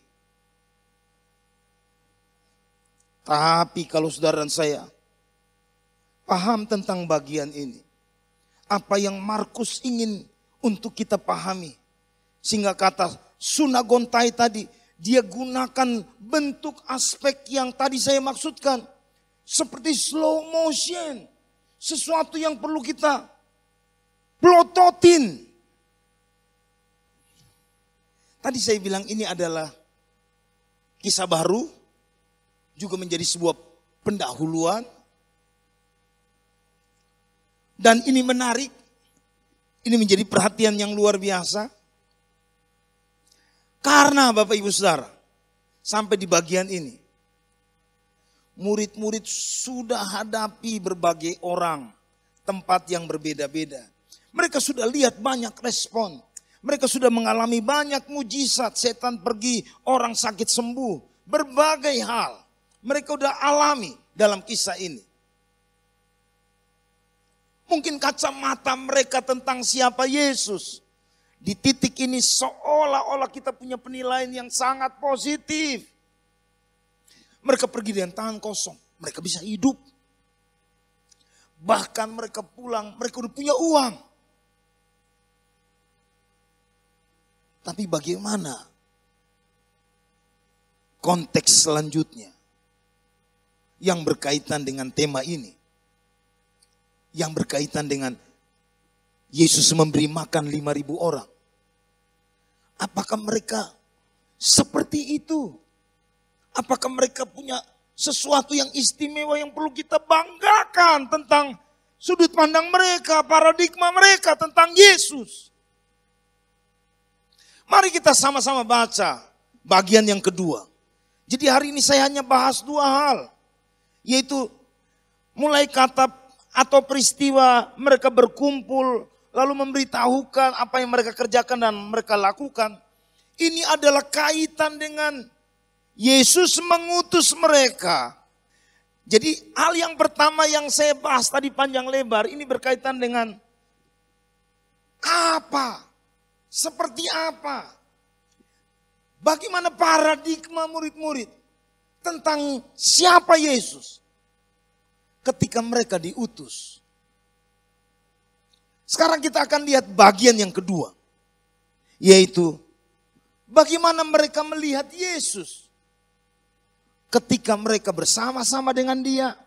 Speaker 5: Tapi kalau saudara dan saya paham tentang bagian ini. Apa yang Markus ingin untuk kita pahami. Sehingga kata sunagontai tadi, dia gunakan bentuk aspek yang tadi saya maksudkan. Seperti slow motion. Sesuatu yang perlu kita plototin. Tadi saya bilang ini adalah kisah baru. Juga menjadi sebuah pendahuluan. Dan ini menarik, ini menjadi perhatian yang luar biasa. Karena Bapak Ibu Saudara, sampai di bagian ini, murid-murid sudah hadapi berbagai orang, tempat yang berbeda-beda. Mereka sudah lihat banyak respon, mereka sudah mengalami banyak mujizat, setan pergi, orang sakit sembuh, berbagai hal. Mereka sudah alami dalam kisah ini. Mungkin kacamata mereka tentang siapa Yesus. Di titik ini seolah-olah kita punya penilaian yang sangat positif. Mereka pergi dengan tangan kosong. Mereka bisa hidup. Bahkan mereka pulang, mereka udah punya uang. Tapi bagaimana konteks selanjutnya yang berkaitan dengan tema ini? Yang berkaitan dengan Yesus memberi makan 5.000 orang. Apakah mereka seperti itu? Apakah mereka punya sesuatu yang istimewa yang perlu kita banggakan tentang sudut pandang mereka, paradigma mereka tentang Yesus? Mari kita sama-sama baca bagian yang kedua. Jadi hari ini saya hanya bahas 2 hal. Yaitu mulai kata atau peristiwa mereka berkumpul lalu memberitahukan apa yang mereka kerjakan dan mereka lakukan. Ini adalah kaitan dengan Yesus mengutus mereka. Jadi hal yang pertama yang saya bahas tadi panjang lebar ini berkaitan dengan apa? Seperti apa? Bagaimana paradigma murid-murid tentang siapa Yesus? ketika mereka diutus. Sekarang kita akan lihat bagian yang kedua, yaitu bagaimana mereka melihat Yesus ketika mereka bersama-sama dengan Dia.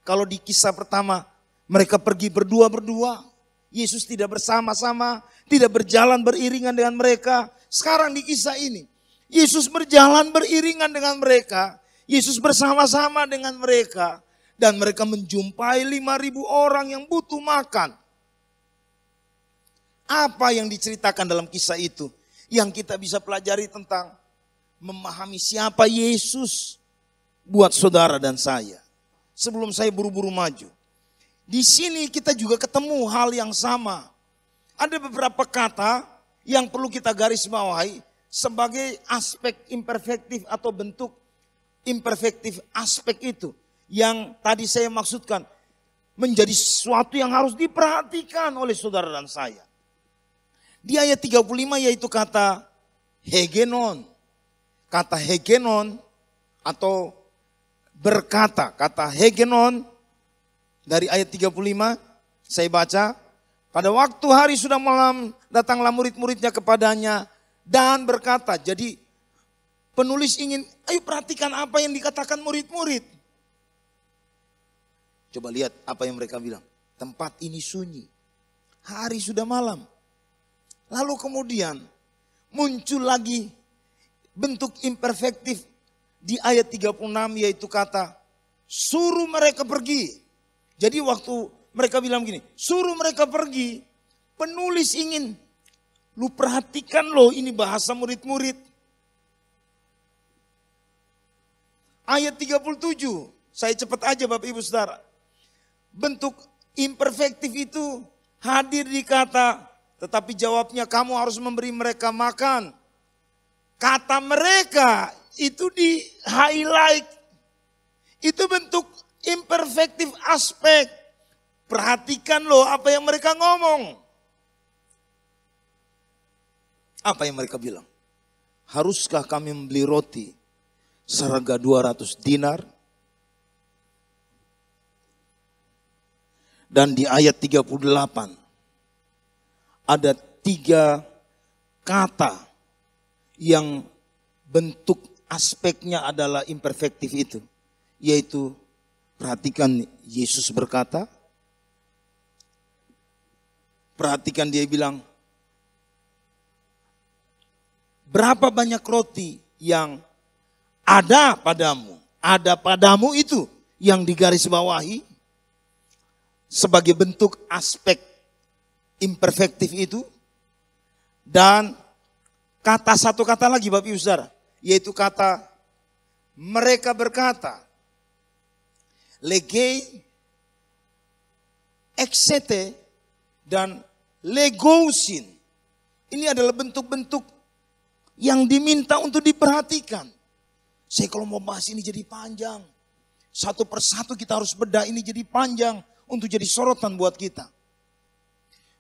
Speaker 5: Kalau di kisah pertama mereka pergi berdua-berdua, Yesus tidak bersama-sama, tidak berjalan beriringan dengan mereka. Sekarang di kisah ini, Yesus berjalan beriringan dengan mereka, Yesus bersama-sama dengan mereka, dan mereka menjumpai 5.000 orang yang butuh makan. Apa yang diceritakan dalam kisah itu? Yang kita bisa pelajari tentang memahami siapa Yesus buat saudara dan saya. Sebelum saya buru-buru maju. Di sini kita juga ketemu hal yang sama. Ada beberapa kata yang perlu kita garis bawahi sebagai aspek imperfektif atau bentuk imperfektif aspek itu. Yang tadi saya maksudkan menjadi sesuatu yang harus diperhatikan oleh saudara dan saya. Di ayat 35 yaitu kata hegenon. Kata hegenon atau berkata. Kata hegenon dari ayat 35 saya baca. Pada waktu hari sudah malam datanglah murid-muridnya kepadanya dan berkata. Jadi penulis ingin, ayo perhatikan apa yang dikatakan murid-murid. Coba lihat apa yang mereka bilang. Tempat ini sunyi. Hari sudah malam. Lalu kemudian muncul lagi bentuk imperfektif di ayat 36 yaitu kata suruh mereka pergi. Jadi waktu mereka bilang gini, suruh mereka pergi, penulis ingin, lu perhatikan loh ini bahasa murid-murid. Ayat 37, saya cepat aja Bapak Ibu Saudara. Bentuk imperfektif itu hadir di kata, tetapi jawabnya kamu harus memberi mereka makan. Kata mereka itu di highlight. Itu bentuk imperfektif aspek. Perhatikan loh apa yang mereka ngomong. Apa yang mereka bilang? Haruskah kami membeli roti seharga 200 dinar? Dan di ayat 38 ada 3 kata yang bentuk aspeknya adalah imperfektif itu. Yaitu perhatikan Yesus berkata. Perhatikan dia bilang. Berapa banyak roti yang ada padamu. Ada padamu itu yang digarisbawahi. Sebagai bentuk aspek imperfektif itu. Dan satu kata lagi Bapak Ibu Saudara. Yaitu kata mereka berkata. Legei, exete, dan legousin. Ini adalah bentuk-bentuk yang diminta untuk diperhatikan. Saya kalau mau bahas ini jadi panjang. Satu persatu kita harus bedah ini jadi panjang. Untuk jadi sorotan buat kita.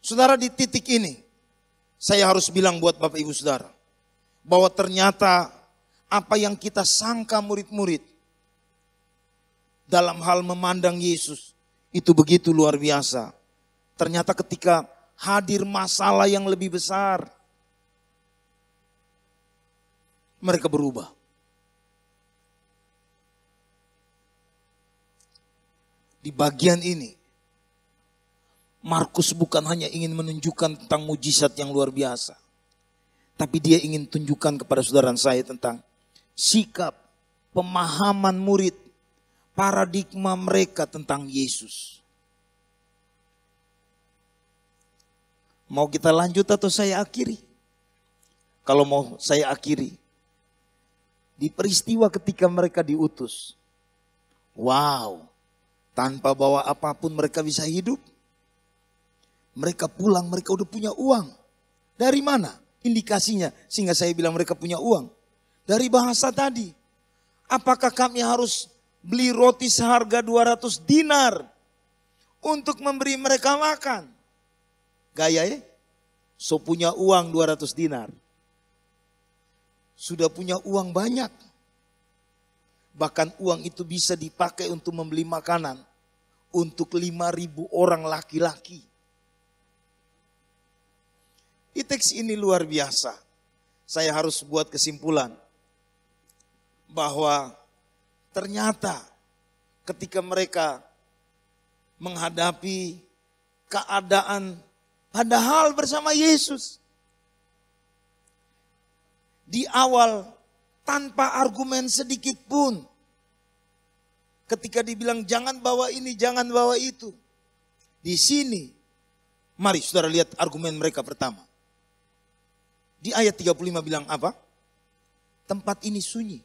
Speaker 5: Saudara di titik ini. Saya harus bilang buat Bapak Ibu Saudara. Bahwa ternyata apa yang kita sangka murid-murid. Dalam hal memandang Yesus. Itu begitu luar biasa. Ternyata ketika hadir masalah yang lebih besar. Mereka berubah. Di bagian ini. Markus bukan hanya ingin menunjukkan tentang mujizat yang luar biasa. Tapi dia ingin tunjukkan kepada saudara saya tentang sikap, pemahaman murid, paradigma mereka tentang Yesus. Mau kita lanjut atau saya akhiri? Kalau mau saya akhiri. Di peristiwa ketika mereka diutus. Wow, tanpa bawa apapun mereka bisa hidup. Mereka pulang, mereka udah punya uang. Dari mana indikasinya sehingga saya bilang mereka punya uang? Dari bahasa tadi. Apakah kami harus beli roti seharga 200 dinar untuk memberi mereka makan? Gaya ya? So punya uang 200 dinar. Sudah punya uang banyak. Bahkan uang itu bisa dipakai untuk membeli makanan. untuk 5.000 orang laki-laki. Di teks ini luar biasa. Saya harus buat kesimpulan bahwa ternyata ketika mereka menghadapi keadaan padahal bersama Yesus, di awal tanpa argumen sedikit pun, ketika dibilang jangan bawa ini, jangan bawa itu, di sini mari saudara lihat argumen mereka pertama. Di ayat 35 bilang apa? Tempat ini sunyi.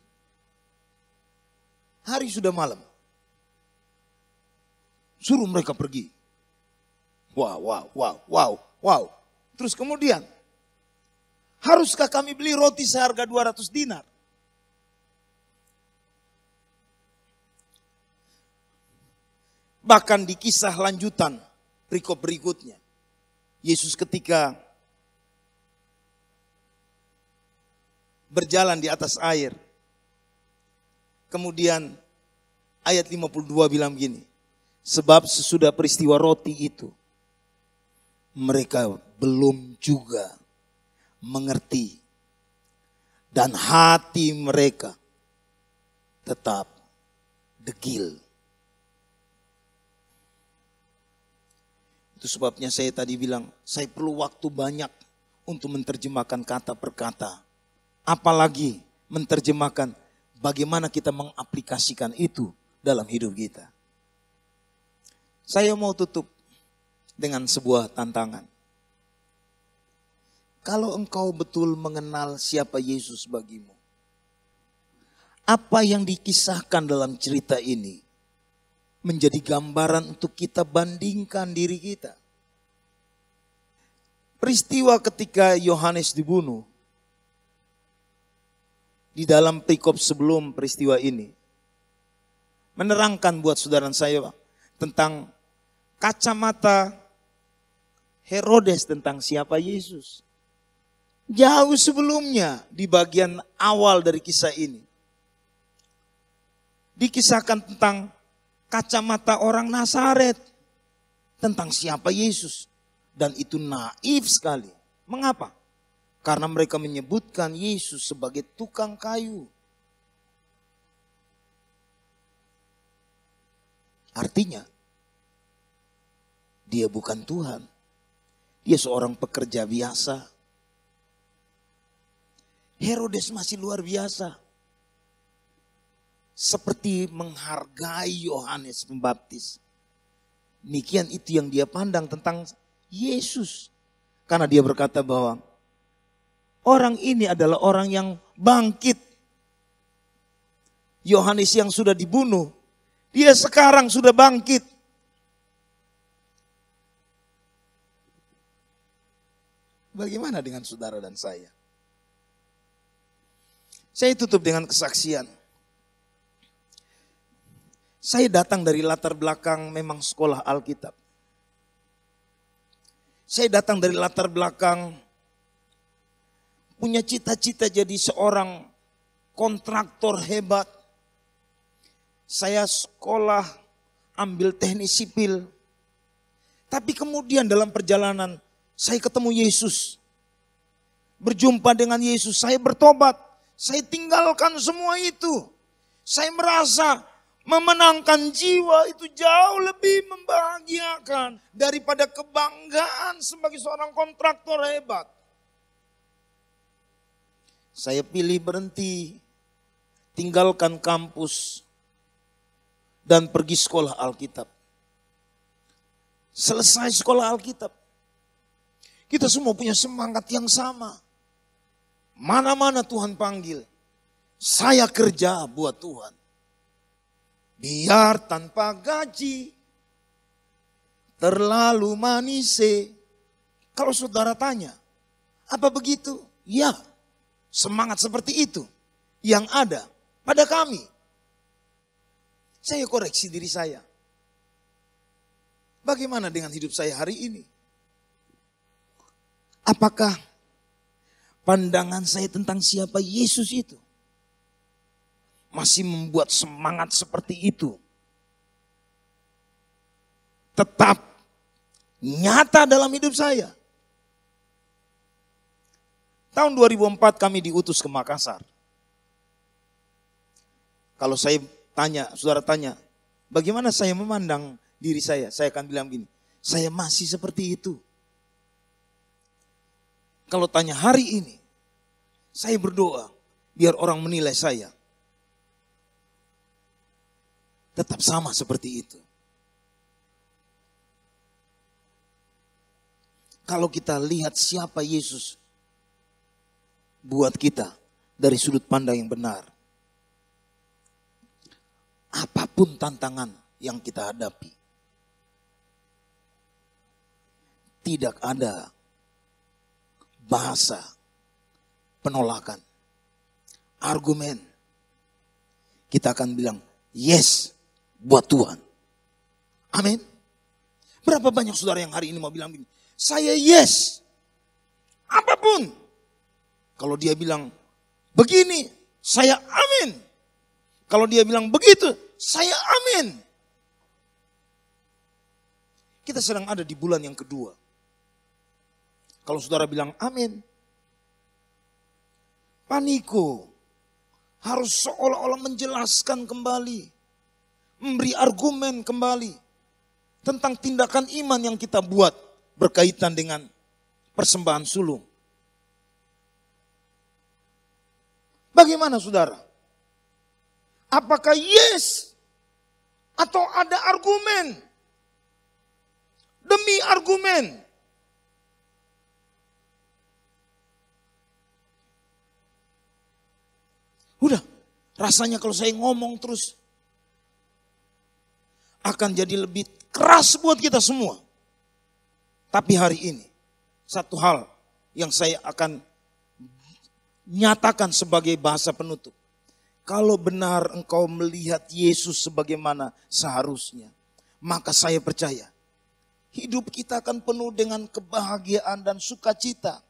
Speaker 5: Hari sudah malam. Suruh mereka pergi. Wow. Terus kemudian, haruskah kami beli roti seharga 200 dinar? Bahkan di kisah lanjutan perikop berikutnya, Yesus ketika berjalan di atas air, kemudian ayat 52 bilang gini, sebab sesudah peristiwa roti itu, mereka belum juga mengerti dan hati mereka tetap degil. Itu sebabnya saya tadi bilang, saya perlu waktu banyak untuk menerjemahkan kata per kata. Apalagi menerjemahkan bagaimana kita mengaplikasikan itu dalam hidup kita. Saya mau tutup dengan sebuah tantangan. Kalau engkau betul mengenal siapa Yesus bagimu, apa yang dikisahkan dalam cerita ini menjadi gambaran untuk kita bandingkan diri kita. Peristiwa ketika Yohanes dibunuh, di dalam perikop sebelum peristiwa ini, menerangkan buat saudara saya tentang kacamata Herodes tentang siapa Yesus. Jauh sebelumnya di bagian awal dari kisah ini, dikisahkan tentang kacamata orang Nazaret tentang siapa Yesus. Dan itu naif sekali. Mengapa? Karena mereka menyebutkan Yesus sebagai tukang kayu. Artinya, dia bukan Tuhan. Dia seorang pekerja biasa. Herodes masih luar biasa. Seperti menghargai Yohanes Pembaptis. Demikian itu yang dia pandang tentang Yesus. Karena dia berkata bahwa orang ini adalah orang yang bangkit. Yohanes yang sudah dibunuh, dia sekarang sudah bangkit. Bagaimana dengan saudara dan saya? Saya tutup dengan kesaksian. Saya datang dari latar belakang memang sekolah Alkitab. Saya datang dari latar belakang punya cita-cita jadi seorang kontraktor hebat. Saya sekolah ambil teknik sipil. Tapi kemudian dalam perjalanan saya ketemu Yesus. Berjumpa dengan Yesus, saya bertobat. Saya tinggalkan semua itu. Saya merasa memenangkan jiwa itu jauh lebih membahagiakan daripada kebanggaan sebagai seorang kontraktor hebat. Saya pilih berhenti, tinggalkan kampus, dan pergi sekolah Alkitab. Selesai sekolah Alkitab, kita semua punya semangat yang sama. Mana-mana Tuhan panggil, saya kerja buat Tuhan. Biar tanpa gaji, terlalu manis. Kalau saudara tanya, apa begitu? Ya, semangat seperti itu yang ada pada kami. Saya koreksi diri saya. Bagaimana dengan hidup saya hari ini? Apakah pandangan saya tentang siapa Yesus itu masih membuat semangat seperti itu? tetap nyata dalam hidup saya. Tahun 2004 kami diutus ke Makassar. Kalau saya tanya, saudara tanya, bagaimana saya memandang diri saya akan bilang gini, saya masih seperti itu. Kalau tanya hari ini, saya berdoa biar orang menilai saya tetap sama seperti itu. Kalau kita lihat siapa Yesus buat kita dari sudut pandang yang benar, apapun tantangan yang kita hadapi, tidak ada bahasa penolakan, argumen. Kita akan bilang yes buat Tuhan. Amin. Berapa banyak saudara yang hari ini mau bilang begini, saya yes, apapun. Kalau dia bilang begini, saya amin. Kalau dia bilang begitu, saya amin. Kita sedang ada di bulan yang kedua. Kalau saudara bilang amin, Paniko harus seolah-olah menjelaskan kembali, memberi argumen kembali tentang tindakan iman yang kita buat berkaitan dengan persembahan sulung. Bagaimana saudara? Apakah yes atau ada argumen demi argumen? Udah, rasanya kalau saya ngomong terus akan jadi lebih keras buat kita semua. Tapi hari ini, satu hal yang saya akan nyatakan sebagai bahasa penutup. Kalau benar engkau melihat Yesus sebagaimana seharusnya, maka saya percaya hidup kita akan penuh dengan kebahagiaan dan sukacita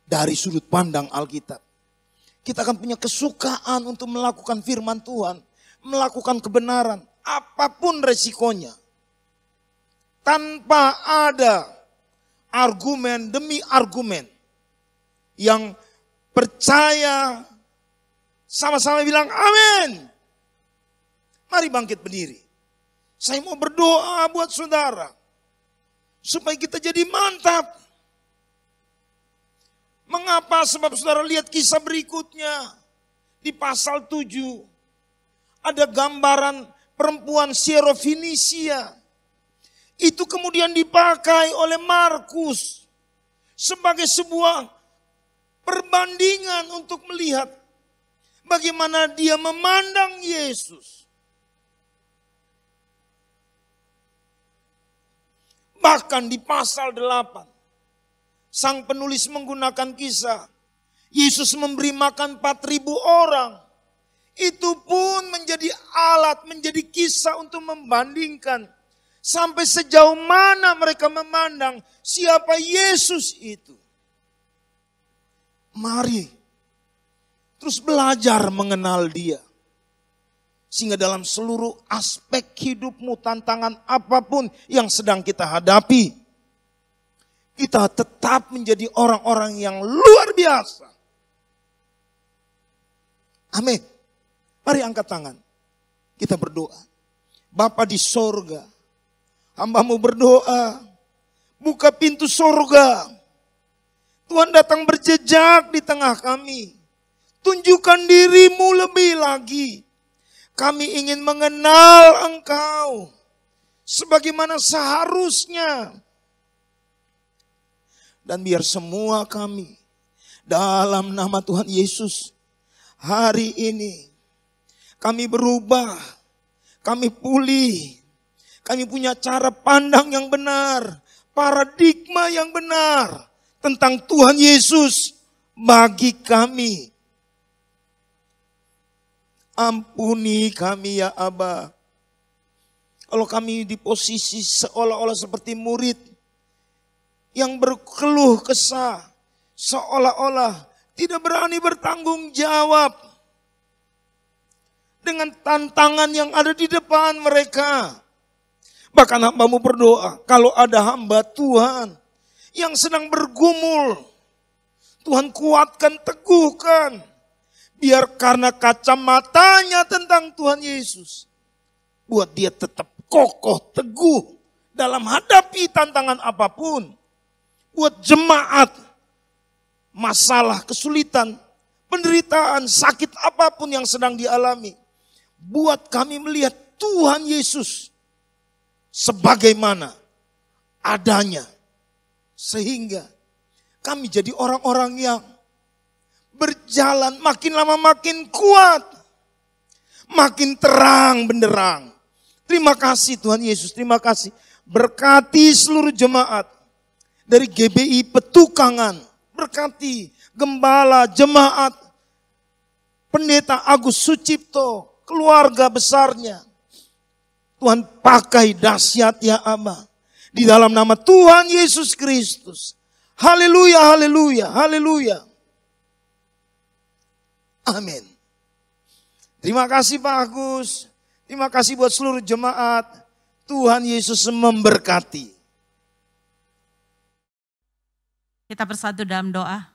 Speaker 5: dari sudut pandang Alkitab. Kita akan punya kesukaan untuk melakukan firman Tuhan, melakukan kebenaran, apapun resikonya. Tanpa ada argumen demi argumen yang percaya, sama-sama bilang amin. Mari bangkit berdiri. Saya mau berdoa buat saudara, supaya kita jadi mantap. Mengapa? Sebab saudara lihat kisah berikutnya. Di pasal 7. Ada gambaran perempuan Sirofenisia. Itu kemudian dipakai oleh Markus sebagai sebuah perbandingan untuk melihat bagaimana dia memandang Yesus. Bahkan di pasal 8, sang penulis menggunakan kisah Yesus memberi makan 4.000 orang. Itu pun menjadi alat, menjadi kisah untuk membandingkan sampai sejauh mana mereka memandang siapa Yesus itu. Mari terus belajar mengenal dia. Sehingga dalam seluruh aspek hidupmu, tantangan apapun yang sedang kita hadapi, kita tetap menjadi orang-orang yang luar biasa. Amin. Mari angkat tangan. Kita berdoa. Bapa di sorga, hamba-Mu berdoa, buka pintu sorga. Tuhan datang berjejak di tengah kami. Tunjukkan diri-Mu lebih lagi. Kami ingin mengenal Engkau sebagaimana seharusnya. Dan biar semua kami dalam nama Tuhan Yesus hari ini kami berubah, kami pulih, kami punya cara pandang yang benar, paradigma yang benar tentang Tuhan Yesus bagi kami. Ampuni kami ya Aba. Kalau kami di posisi seolah-olah seperti murid yang berkeluh kesah, seolah-olah tidak berani bertanggung jawab dengan tantangan yang ada di depan mereka. Bahkan hamba-Mu berdoa, kalau ada hamba Tuhan yang sedang bergumul, Tuhan kuatkan, teguhkan. Biar karena kacamatanya tentang Tuhan Yesus, buat dia tetap kokoh, teguh dalam hadapi tantangan apapun. Buat jemaat, masalah, kesulitan, penderitaan, sakit apapun yang sedang dialami. Buat kami melihat Tuhan Yesus sebagaimana adanya. Sehingga kami jadi orang-orang yang berjalan makin lama makin kuat. Makin terang benderang. Terima kasih Tuhan Yesus, terima kasih. Berkati seluruh jemaat dari GBI Petukangan. Berkati gembala, jemaat, Pendeta Agus Sucipto, keluarga besarnya. Tuhan pakai dahsyat ya Aba. Di dalam nama Tuhan Yesus Kristus. Haleluya, haleluya, haleluya. Amin. Terima kasih Pak Agus. Terima kasih buat seluruh jemaat. Tuhan Yesus memberkati.
Speaker 6: Kita bersatu dalam doa.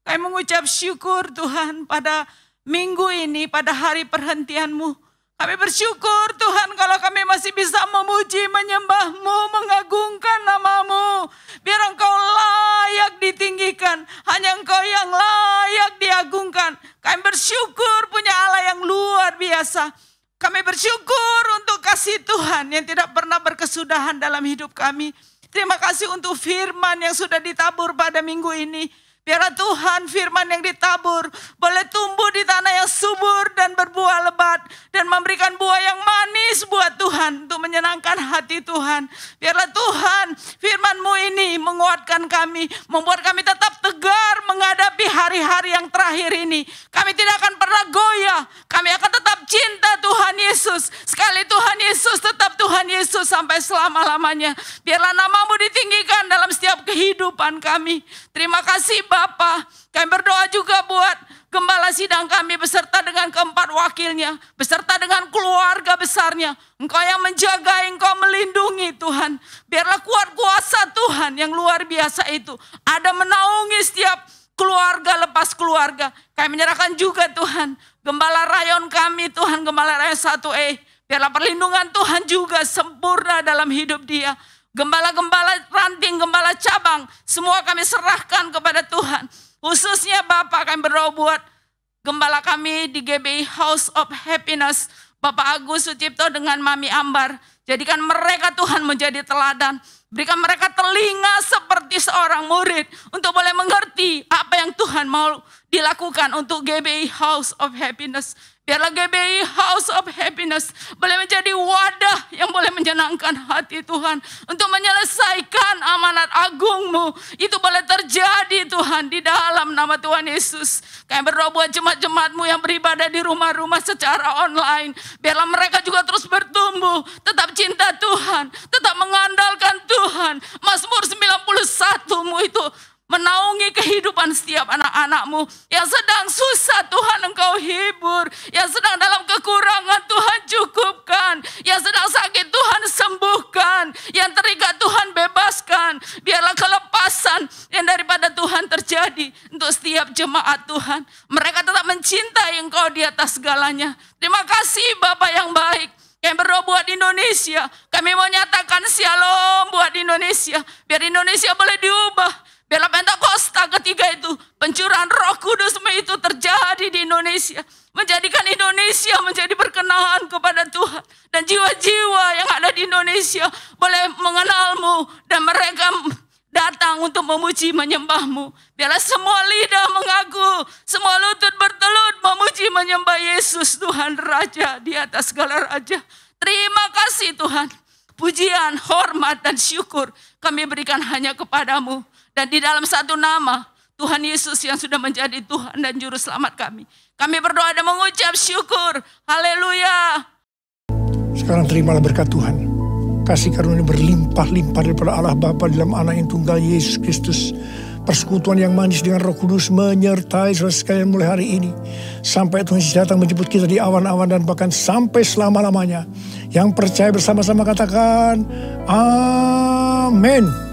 Speaker 6: Kami mengucap syukur Tuhan pada minggu ini, pada hari perhentian-Mu. Kami bersyukur Tuhan kalau kami masih bisa memuji, menyembah-Mu, mengagungkan nama-Mu. Biar Engkau layak ditinggikan, hanya Engkau yang layak diagungkan. Kami bersyukur punya Allah yang luar biasa. Kami bersyukur untuk kasih Tuhan yang tidak pernah berkesudahan dalam hidup kami. Terima kasih untuk firman yang sudah ditabur pada minggu ini. Biarlah Tuhan firman yang ditabur boleh tumbuh di tanah yang subur dan berbuah lebat. Dan memberikan buah yang manis buat Tuhan untuk menyenangkan hati Tuhan. Biarlah Tuhan firman-Mu ini menguatkan kami. Membuat kami tetap tegar menghadapi hari-hari yang terakhir ini. Kami tidak akan pernah goyah. Kami akan tetap cinta Tuhan Yesus. Sekali Tuhan Yesus tetap Tuhan Yesus sampai selama-lamanya. Biarlah nama-Mu ditinggikan dalam setiap kehidupan kami. Terima kasih Bapa. Kami berdoa juga buat gembala sidang kami beserta dengan keempat wakilnya. Beserta dengan keluarga besarnya. Engkau yang menjaga, Engkau melindungi Tuhan. Biarlah kuat kuasa Tuhan yang luar biasa itu ada menaungi setiap keluarga lepas keluarga. Kami menyerahkan juga Tuhan gembala rayon kami Tuhan, gembala rayon 1E. Biarlah perlindungan Tuhan juga sempurna dalam hidup dia. Gembala-gembala ranting, gembala cabang, semua kami serahkan kepada Tuhan. Khususnya Bapak kami berdoa buat gembala kami di GBI House of Happiness. Bapak Agus Sucipto dengan Mami Ambar. Jadikan mereka Tuhan menjadi teladan. Berikan mereka telinga seperti seorang murid. Untuk boleh mengerti apa yang Tuhan mau dilakukan untuk GBI House of Happiness. Biarlah GBI House of Happiness boleh menjadi wadah yang boleh menyenangkan hati Tuhan. Untuk menyelesaikan amanat agung-Mu. Itu boleh terjadi Tuhan di dalam nama Tuhan Yesus. Kami berdoa buat jemaat-jemaat-Mu yang beribadah di rumah-rumah secara online. Biarlah mereka juga terus bertumbuh. Tetap cinta Tuhan. Tetap mengandalkan Tuhan. Mazmur 91-Mu itu menaungi kehidupan setiap anak-anak-Mu. Yang sedang susah Tuhan Engkau hibur. Yang sedang dalam kekurangan Tuhan cukupkan. Yang sedang sakit Tuhan sembuhkan. Yang terikat Tuhan bebaskan. Biarlah kelepasan yang daripada Tuhan terjadi untuk setiap jemaat Tuhan. Mereka tetap mencintai Engkau di atas segalanya. Terima kasih Bapak yang baik. Yang berdoa buat Indonesia. Kami mau nyatakan shalom buat Indonesia. Biar Indonesia boleh diubah. Biarlah Pentakosta ketiga itu, pencurahan Roh Kudus itu terjadi di Indonesia. Menjadikan Indonesia menjadi berkenan kepada Tuhan. Dan jiwa-jiwa yang ada di Indonesia boleh mengenal-Mu. Dan mereka datang untuk memuji menyembah-Mu. Biarlah semua lidah mengaku, semua lutut bertelut memuji menyembah Yesus Tuhan Raja di atas segala raja. Terima kasih Tuhan. Pujian, hormat dan syukur kami berikan hanya kepada-Mu. Dan di dalam satu nama, Tuhan Yesus yang sudah menjadi Tuhan dan Juru Selamat kami. Kami berdoa dan mengucap syukur. Haleluya.
Speaker 7: Sekarang terimalah berkat Tuhan. Kasih karunia berlimpah-limpah daripada Allah Bapa dalam Anak yang tunggal Yesus Kristus. persekutuan yang manis dengan Roh Kudus menyertai saudara sekalian mulai hari ini. Sampai Tuhan Yesus datang menjemput kita di awan-awan dan bahkan sampai selama-lamanya. Yang percaya bersama-sama katakan, amin.